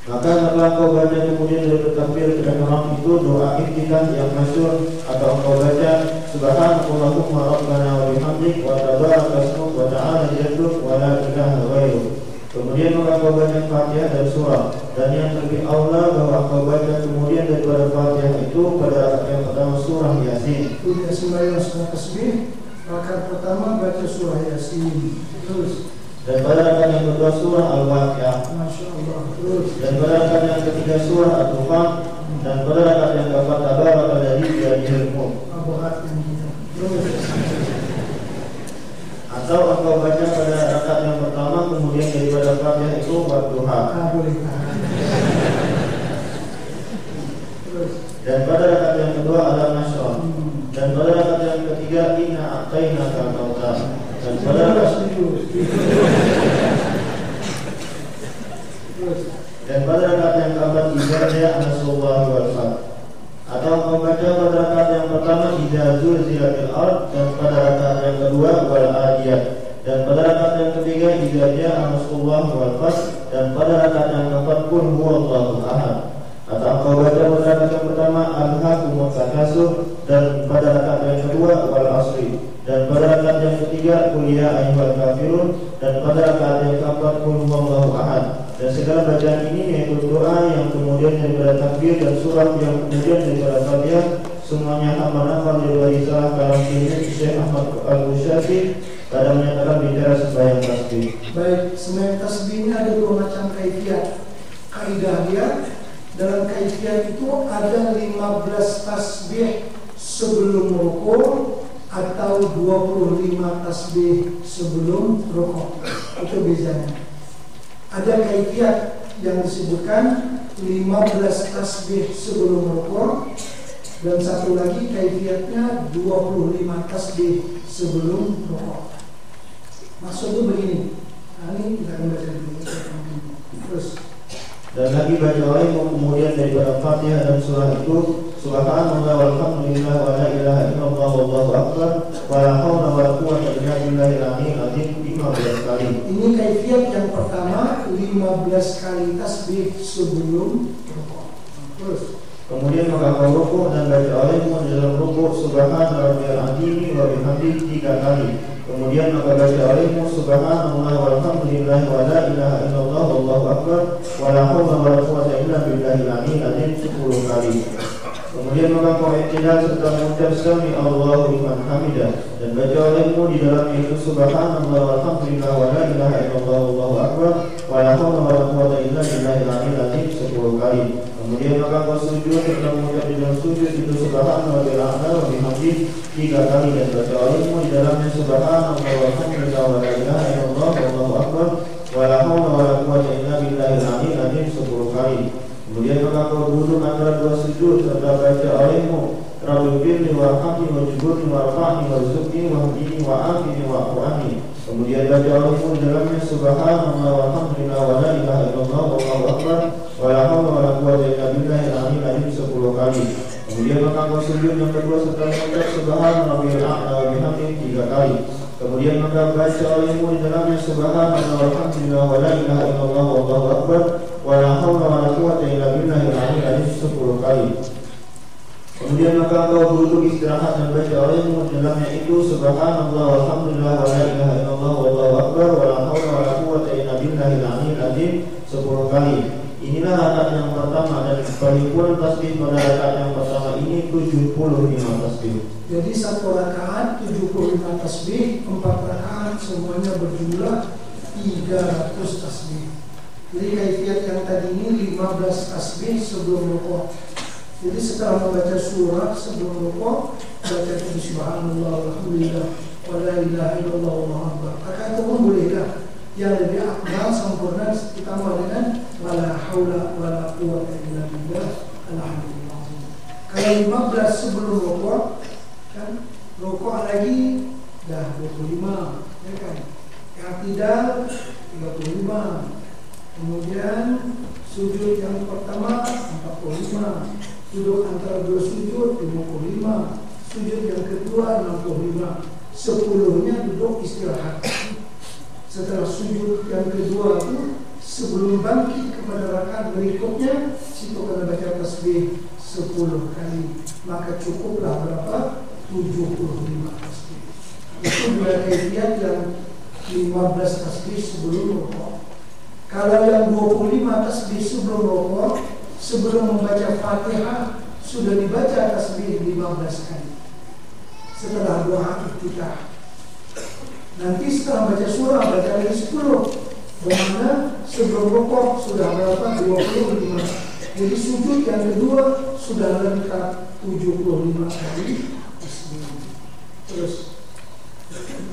Maka hendaklah kau baca kemudian dari takbir kedengaran itu doa iftitah yang masyhur, atau kau baca Subhanallahumma rabbana wa bihamdik wa tabaraka ismuk wa ta'ala jadduk wa la ilaha ghairuk. Kemudian maka kau baca Fatihah dan surah. Dan yang lebih aula bahwa kau baca kemudian daripada Fatihah itu pada rakaat yang pertama surah Yasin. Tidak sembahyang sunat tasbih, rakaat pertama baca surah Yasin. Terus. Dan pada rakaat yang kedua surah Al-Waqiah. Masya Allah. Terus. Dan pada rakaat yang ketiga surah At-Dukhan. Dan pada rakaat yang keempat Tabarakal biyadihil mulk. Berat yang kita. Terus. Atau engkau baca pada rakaat yang pertama kemudian daripada Fatihah itu Wadduha. Boleh. Terus. Dan pada rakaat yang kedua Al-Nasr. Dan pada rakaat yang ketiga Inna a'tainakal kautsar. Dan pada rakaat dan pada rakaat yang keempat Idza ja'a nasrullahi wal fath. Atau engkau baca pada rakaat yang pertama Idza zulzilatil ard. Dan pada rakaat yang kedua Wal Adiyat. Dan pada rakaat yang ketiga Idza ja'a nasrullahi wal fath. Dan pada rakaat yang keempat Qul huwallahu ahad. Atau engkau baca pada rakaat yang pertama Alhaakumut Takasur. Dan pada rakaat yang kedua kedua wal asri, dan pada rakaat yang ketiga qul ya ayyuhal kafirun, dan pada rakaat yang keempat qul huwallahu ahad. Dan segala bacaan ini yaitu doa yang kemudian daripada takbir dan surat yang kemudian daripada Fatihah, semuanya hamba nafal dari salah kalam ini Syekh Ahmad Al-Bushafi pada menyatakan bicara sembahyang tasbih. Baik, sembahyang tasbih ini ada dua macam kaifiat. Kaidah dia dalam kaifiat itu ada 15 tasbih sebelum rukuk atau 25 tasbih sebelum rukuk. Itu bezanya. Ada kaifiat yang disebutkan 15 tasbih sebelum rukuk, dan satu lagi kaifiatnya 25 tasbih sebelum rukuk. Maksudnya begini. Nah, ini kita akan baca dulu. Terus. Dan lagi baca lain kemudian daripada Fatihah dan surah itu subhanallah walhamdulillah wa la ilaha illallah wallahu akbar wa la haula wa la quwwata illa billahil aliyyil azim 15 kali. Ini kaifiat yang pertama, 15 kali tasbih sebelum rukuk. Terus kemudian maka kau rukuk dan baca olehmu dalam rukuk subhana rabbiyal azim wa bihamdihi 3 kali. Kemudian maka baca olehmu subhanallah walhamdulillah wa la ilaha illallah wallahu akbar wa la haula wa la quwwata illa billahil aliyyil azim 10 kali. Kemudian maka kau iktidal serta mengucap sami Allahu liman hamidah, dan baca olehmu di dalam itu subhanallah walhamdulillah wa la ilaha illallah wallahu akbar wa la haula wa la quwwata illa billahil aliyyil azim 10 kali. Kemudian maka kau sujud serta mengucap di dalam sujud itu subhanallah wa bihamdihi 3 kali, dan baca olehmu di dalamnya subhanallah walhamdulillah wa la ilaha illallah wallahu akbar wa la haula wa la quwwata illa billahil aliyyil azim 10 kali. Kemudian maka kau duduk antara dua sujud serta baca olehmu Rabbi firli warhamni wajburni warfa'ni warzuqni wahdini wa'afini wa'fu'ani. Kemudian baca olehmu di dalamnya subhanallah walhamdulillah wa la ilaha illallah wallahu akbar wa la haula wa la quwwata illa billahil aliyyil azim 10 kali. Kemudian maka kau sujud yang kedua serta mengucap subhanallah wa bihamdihi 3 kali. Kemudian maka baca olehmu di dalamnya subhanallah walhamdulillah wa la ilaha illallah wallahu akbar wa la haula wa la quwwata illa billahil aliyyil azim 10 kali. Kemudian maka kau duduk istirahat dan baca olehmu di dalamnya itu subhanallah walhamdulillah wa la ilaha illallah wallahu akbar wa la haula wa la quwwata illa billahil aliyyil azim 10 kali. Inilah rakaat yang pertama, dan perhimpunan tasbih pada rakaat yang pertama ini 75 tasbih. jadi satu rakaat 75 tasbih, 4 rakaat semuanya berjumlah 300 tasbih. Jadi kaifiat yang tadi ini 15 tasbih sebelum rukuk. Jadi setelah membaca surah sebelum rukuk, baca subhanallah walhamdulillah wa la ilaha illallah wallahu akbar. Rakaat itu pun boleh dah. Yang lebih akmal sempurna ditambah dengan wala haula wala quwwata illa billah alhamdulillah. Kalau 15 sebelum rukuk kan, rukuk lagi dah 25, ya kan? I'tidal 35. Kemudian sujud yang pertama 45, sujud antara dua sujud 55, sujud yang kedua 65, 10-nya duduk istirahat. Setelah sujud yang kedua itu sebelum bangkit kepada rakaat berikutnya, situ kena baca tasbih 10 kali, maka cukuplah berapa? 75 tasbih. Itu dua kaifiat yang 15 tasbih sebelum rukuk. Kalau yang 25 tasbih sebelum rukuk, sebelum membaca Fatihah sudah dibaca tasbih 15 kali. Setelah doa iftitah. Nanti setelah baca surah baca lagi 10. Bagaimana sebelum rukuk sudah berapa? 25. Jadi sujud yang kedua sudah lengkap 75 kali tasbih. Terus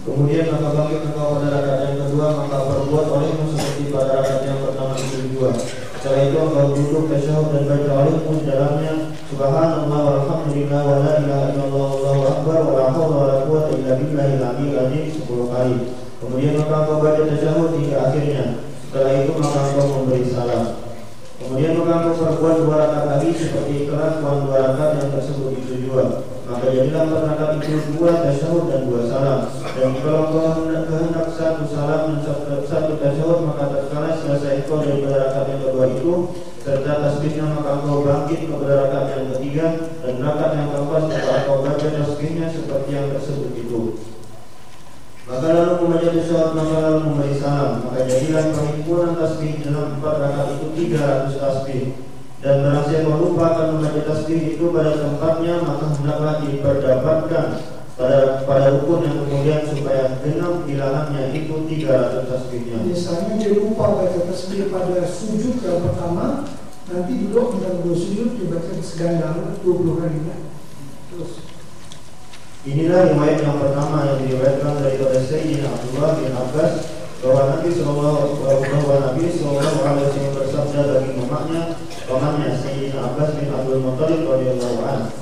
kemudian maka bangkit engkau pada rakaat yang kedua, maka perbuat olehmu seperti pada rakaat yang pertama itu juga. Setelah itu engkau duduk tasyahud dan baca olehmu di dalamnya subhanallah walhamdulillah wa la ilaha illallah wallahu akbar wa la haula wa la quwwata illa billahil aliyyil azim 10 kali. Kemudian maka engkau baca tasyahud hingga akhirnya. Setelah itu maka engkau memberi salam. Kemudian maka engkau perbuat 2 rakaat lagi seperti kelakuan 2 rakaat yang tersebut itu juga. Maka jadilah 4 rakaat itu 2 tasyahud dan 2 salam. Dan kalau kau kehendak 1 salam dan 1 tasyahud, maka tatkala selesai kau daripada rakaat yang kedua itu, serta tasbihnya, maka engkau bangkit kepada rakaat yang ketiga, dan rakaat yang keempat maka engkau baca tasbihnya seperti yang tersebut itu. Maka lalu membaca tasyahud, maka lalu memberi salam. Maka jadilah perhimpunan tasbih dalam 4 rakaat itu 300 tasbih. Dan barang siapa lupa akan membaca tasbih itu pada tempatnya, maka hendaklah diperdapatkan pada rukun yang kemudian supaya genap bilangannya itu 300 tasbihnya. Misalnya dia lupa baca tasbih pada sujud yang pertama, nanti duduk dan bersujud dibaca segandang 20 kali. Terus inilah riwayat yang pertama yang diriwayatkan daripada Sayyidina Abdullah bin Abbas bahwa Nabi sallallahu alaihi wasallam bersabda bagi pamannya Sayyidina Abbas bin Abdul Muttalib radhiyallahu anhu,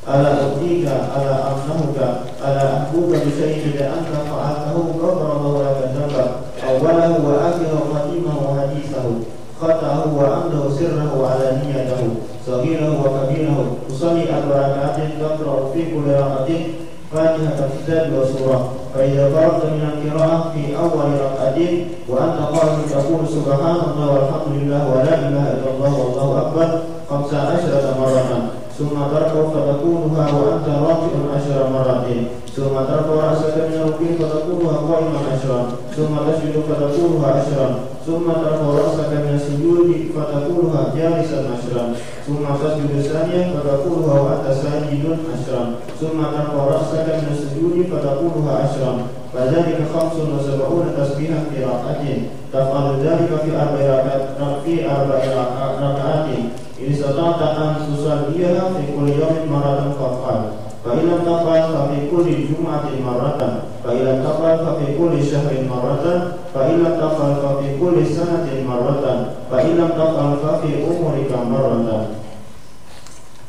ala utika ala amnahuka ala akhbuka bi syai'in idza anta fa'altahu ghafarallahu laka dzamba awwalahu wa akhirahu wa khatimahu wa hadithahu khatahu wa amdahu sirrahu wa alaniyatahu saghirahu wa kabirahu usalli 4 raka'atin taqra'u fi kulli raka'atin Fatihah al-Kitab wa surah. Fa idza faragta min al-qira'ah fi awwal rak'atin wa anta qa'imun taqulu subhanallah walhamdulillah wa la ilaha illallah wallahu akbar 15 maratan. Summa tarfa'u fataquluha wa anta rafi'un 10 maratin. Summa tarfa'u ra'saka min al-ruku' fataquluha qa'iman 10. Summa tasjudu fataquluha 10. Summa tarfa'u ra'saka min as-sujudi fataquluha jalisan 10. Summa tasjudu tsaniyah fataquluha wa anta sajidun 10. Summa tarfa'u ra'saka min as-sujudi fataquluha 10. Fadzalika 75 tasbihan fi rak'atin. Taf'alu dzalika fi 4 rak'atin. Ini sata'ata an tusalliha fi kulli yawmin maratan fa'al. Fa illam taf'al fa fi kulli jum'atin maratan. Fa illam taf'al fa fi kulli syahrin maratan. Fa illam taf'al fa fi kulli sanatin maratan. Fa illam taf'al fa fi umrika maratan.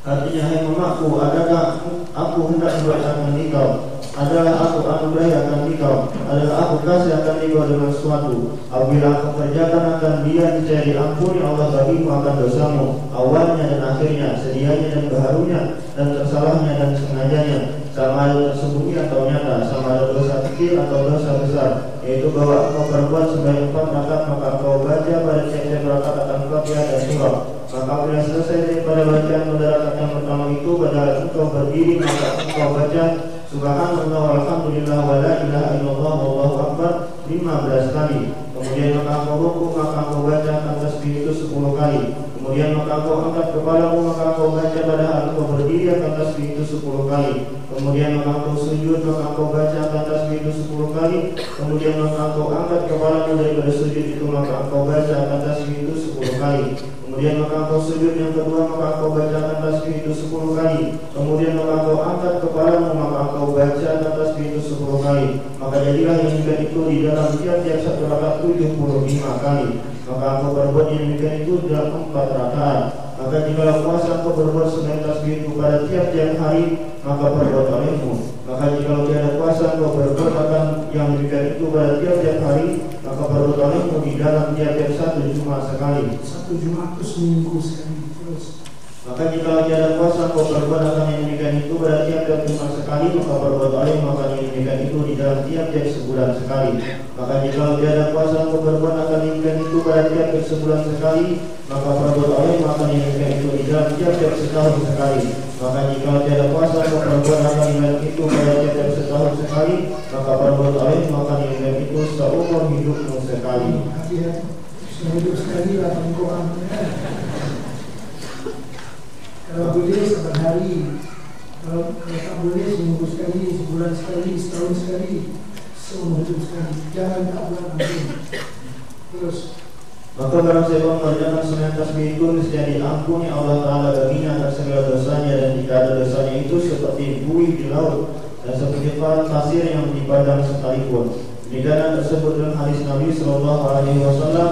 Artinya, hai mamaku, adakah aku hendak membacakan engkau? Adalah aku anugerah akan engkau, adalah aku kasih akan engkau dengan sesuatu. Apabila aku kerjakan akan dia niscaya diampuni Allah bagimu akan dosamu, awalnya dan akhirnya, sedianya dan baharunya, dan tersalahnya dan sengajanya, sama ada tersembunyi atau nyata, sama ada dosa kecil atau dosa besar, yaitu bahwa engkau berbuat sebanyak 4 rakaat, maka engkau baca pada tiap-tiap rakaat akan Fatihah dan surah. Maka bila selesai daripada bacaan pada rakaat yang pertama itu, pada engkau berdiri, maka engkau baca subhanallah walhamdulillah wa la ilaha illallah wallahu akbar 15 kali. Kemudian maka engkau rukuk, maka engkau baca akan tasbih itu 10 kali. Kemudian maka engkau angkat kepalamu, maka engkau baca pada saat engkau berdiri akan tasbih itu 10 kali. Kemudian maka engkau sujud, maka engkau baca akan tasbih itu 10 kali. Kemudian maka engkau angkat kepalamu daripada sujud itu, maka engkau baca akan tasbih itu 10 kali. Kemudian maka engkau sujud yang kedua, maka engkau bacakan tasbih itu 10 kali. Kemudian maka engkau angkat kepalamu, maka engkau bacakan tasbih itu 10 kali. Maka jadilah yang demikian itu di dalam tiap-tiap 1 rakaat 75 kali. Maka engkau berbuat yang demikian itu dalam 4 rakaat. Maka jika puasa engkau berbuat sebanyak tasbih itu pada tiap-tiap hari, maka berbuat olehmu. Maka jika tiada puasa engkau berbuat akan yang demikian itu pada tiap-tiap hari, maka berbuat olehmu di dalam tiap-tiap 1 Jumat sekali. 1 Jumat itu seminggu sekali. Terus. Maka jika tiada puasa engkau berbuat akan yang demikian itu pada tiap-tiap Jumat sekali, maka berbuat olehmu akan yang demikian itu di dalam tiap-tiap sebulan sekali. Maka jika tiada puasa engkau berbuat akan yang demikian itu pada tiap-tiap sebulan sekali, maka berbuat olehmu akan yang demikian itu di dalam tiap-tiap setahun sekali. Maka jika tiada puasa engkau berbuat akan yang itu pada tiap-tiap setahun sekali, maka berbuat olehmu akan yang demikian itu seumur hidupmu sekali. Hidup sekali lah Al-Quran. Kalau boleh saban hari, kalau tak boleh seminggu sekali, sebulan sekali, setahun sekali, seumur hidup sekali. Jangan tak buat nanti. Terus. Maka barang siapa mengerjakan sunat tasbih itu, niscaya diampuni Allah Ta'ala baginya atas segala dosanya, dan jika ada dosanya itu seperti buih di laut dan seperti pasir yang di padang sekalipun. Demikian tersebut dalam hadis Nabi Sallallahu Alaihi Wasallam.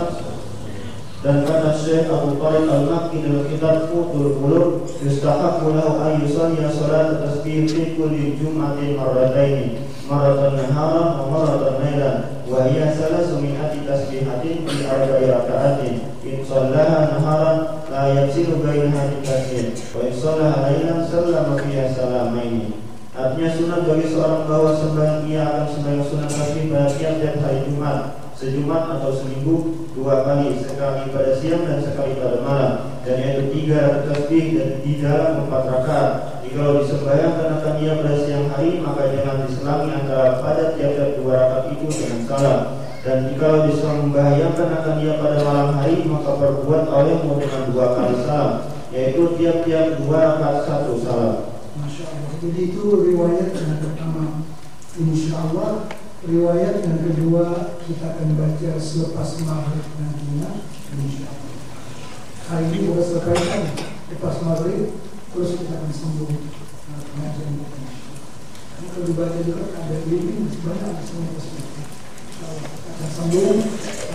Dan kata Syekh Abu Talib Al-Makki dalam kitab Futhul Qulub, yustahabbu lahu an yusalliya salat tasbih fi kulli jum'atin marrataini, marratan naharan wa marratan lailan, wa hiya salasu mi'ati tasbihatin fi 4 raka'atin. In shallaha naharan la yafsilu bainaha tasbih, wa in shallaha lailan sallama fiha salamaini. Artinya sunat bagi seorang bahwa sembahyang ia akan sembahyang sunat tasbih pada tiap-tiap hari Jumat sejumat atau seminggu 2 kali, sekali pada siang dan sekali pada malam, dan yaitu 3 tasbih dan di dalam 4 rakaat. Jikalau disembahyangkan akan dia pada siang hari, maka jangan diselangi antara pada tiap-tiap 2 rakaat itu dengan salam. Dan jikalau disembahyangkan akan dia pada malam hari, maka perbuat olehmu dengan 2 kali salam, yaitu tiap-tiap 2 rakaat 1 salam. Masya Allah. Jadi itu riwayat yang pertama. Insya Allah riwayat yang kedua kita akan baca selepas maghrib nantinya. Insya Allah. Hari ini sudah selesai kan? Lepas maghrib terus kita akan sambung pengajian kita. Karena kalau dibaca juga ada ini masih banyak semua perspektif. Kita akan sambung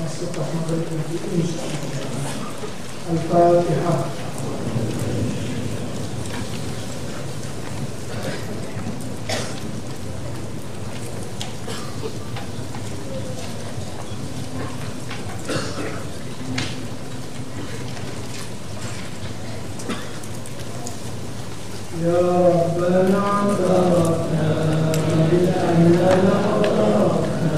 selepas maghrib nanti. Insya Allah. Al-Fatihah. يا ربنا اعترفنا بأننا أطرفنا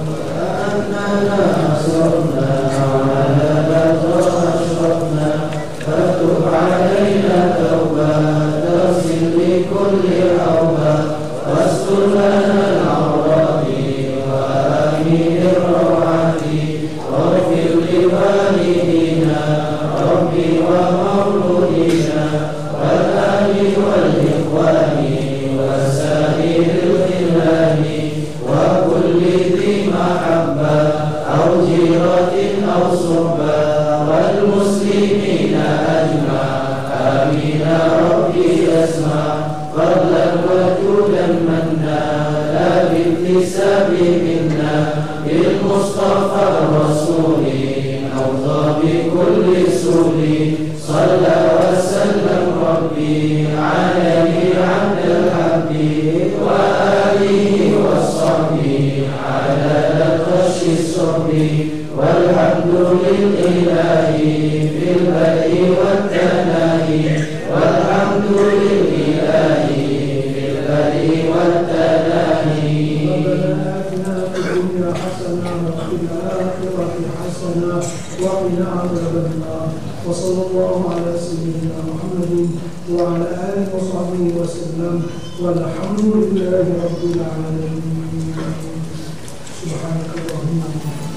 وأننا صرنا على لظى أشرفنا فتب علينا توبة تغسل لكل أوبة واستر لنا العورات وآمن الروعات واغفر لوالدينا ربي ومولودينا والإخوان وسائر الخلان وكل ذي محبة أو جيرة أو صحبة والمسلمين أجمع آمين ربي أسمع فضلا وجودا منا لا باكتساب منا بالمصطفى الرسول أوضى بكل سول صلى وسلم ربي عليه عبد الحبيب وآله وصحبه على نقش الصحب والحمد لله في البدء والتناهي والحمد لله في البدء والتناهي ربنا آتنا في الدنيا حسنة وفي الآخرة حسنة وقنا عذاب النار وصلى الله على سيدنا محمد وعلى آله وصحبه وسلم والحمد لله رب العالمين. سبحانك اللهم وبحمدك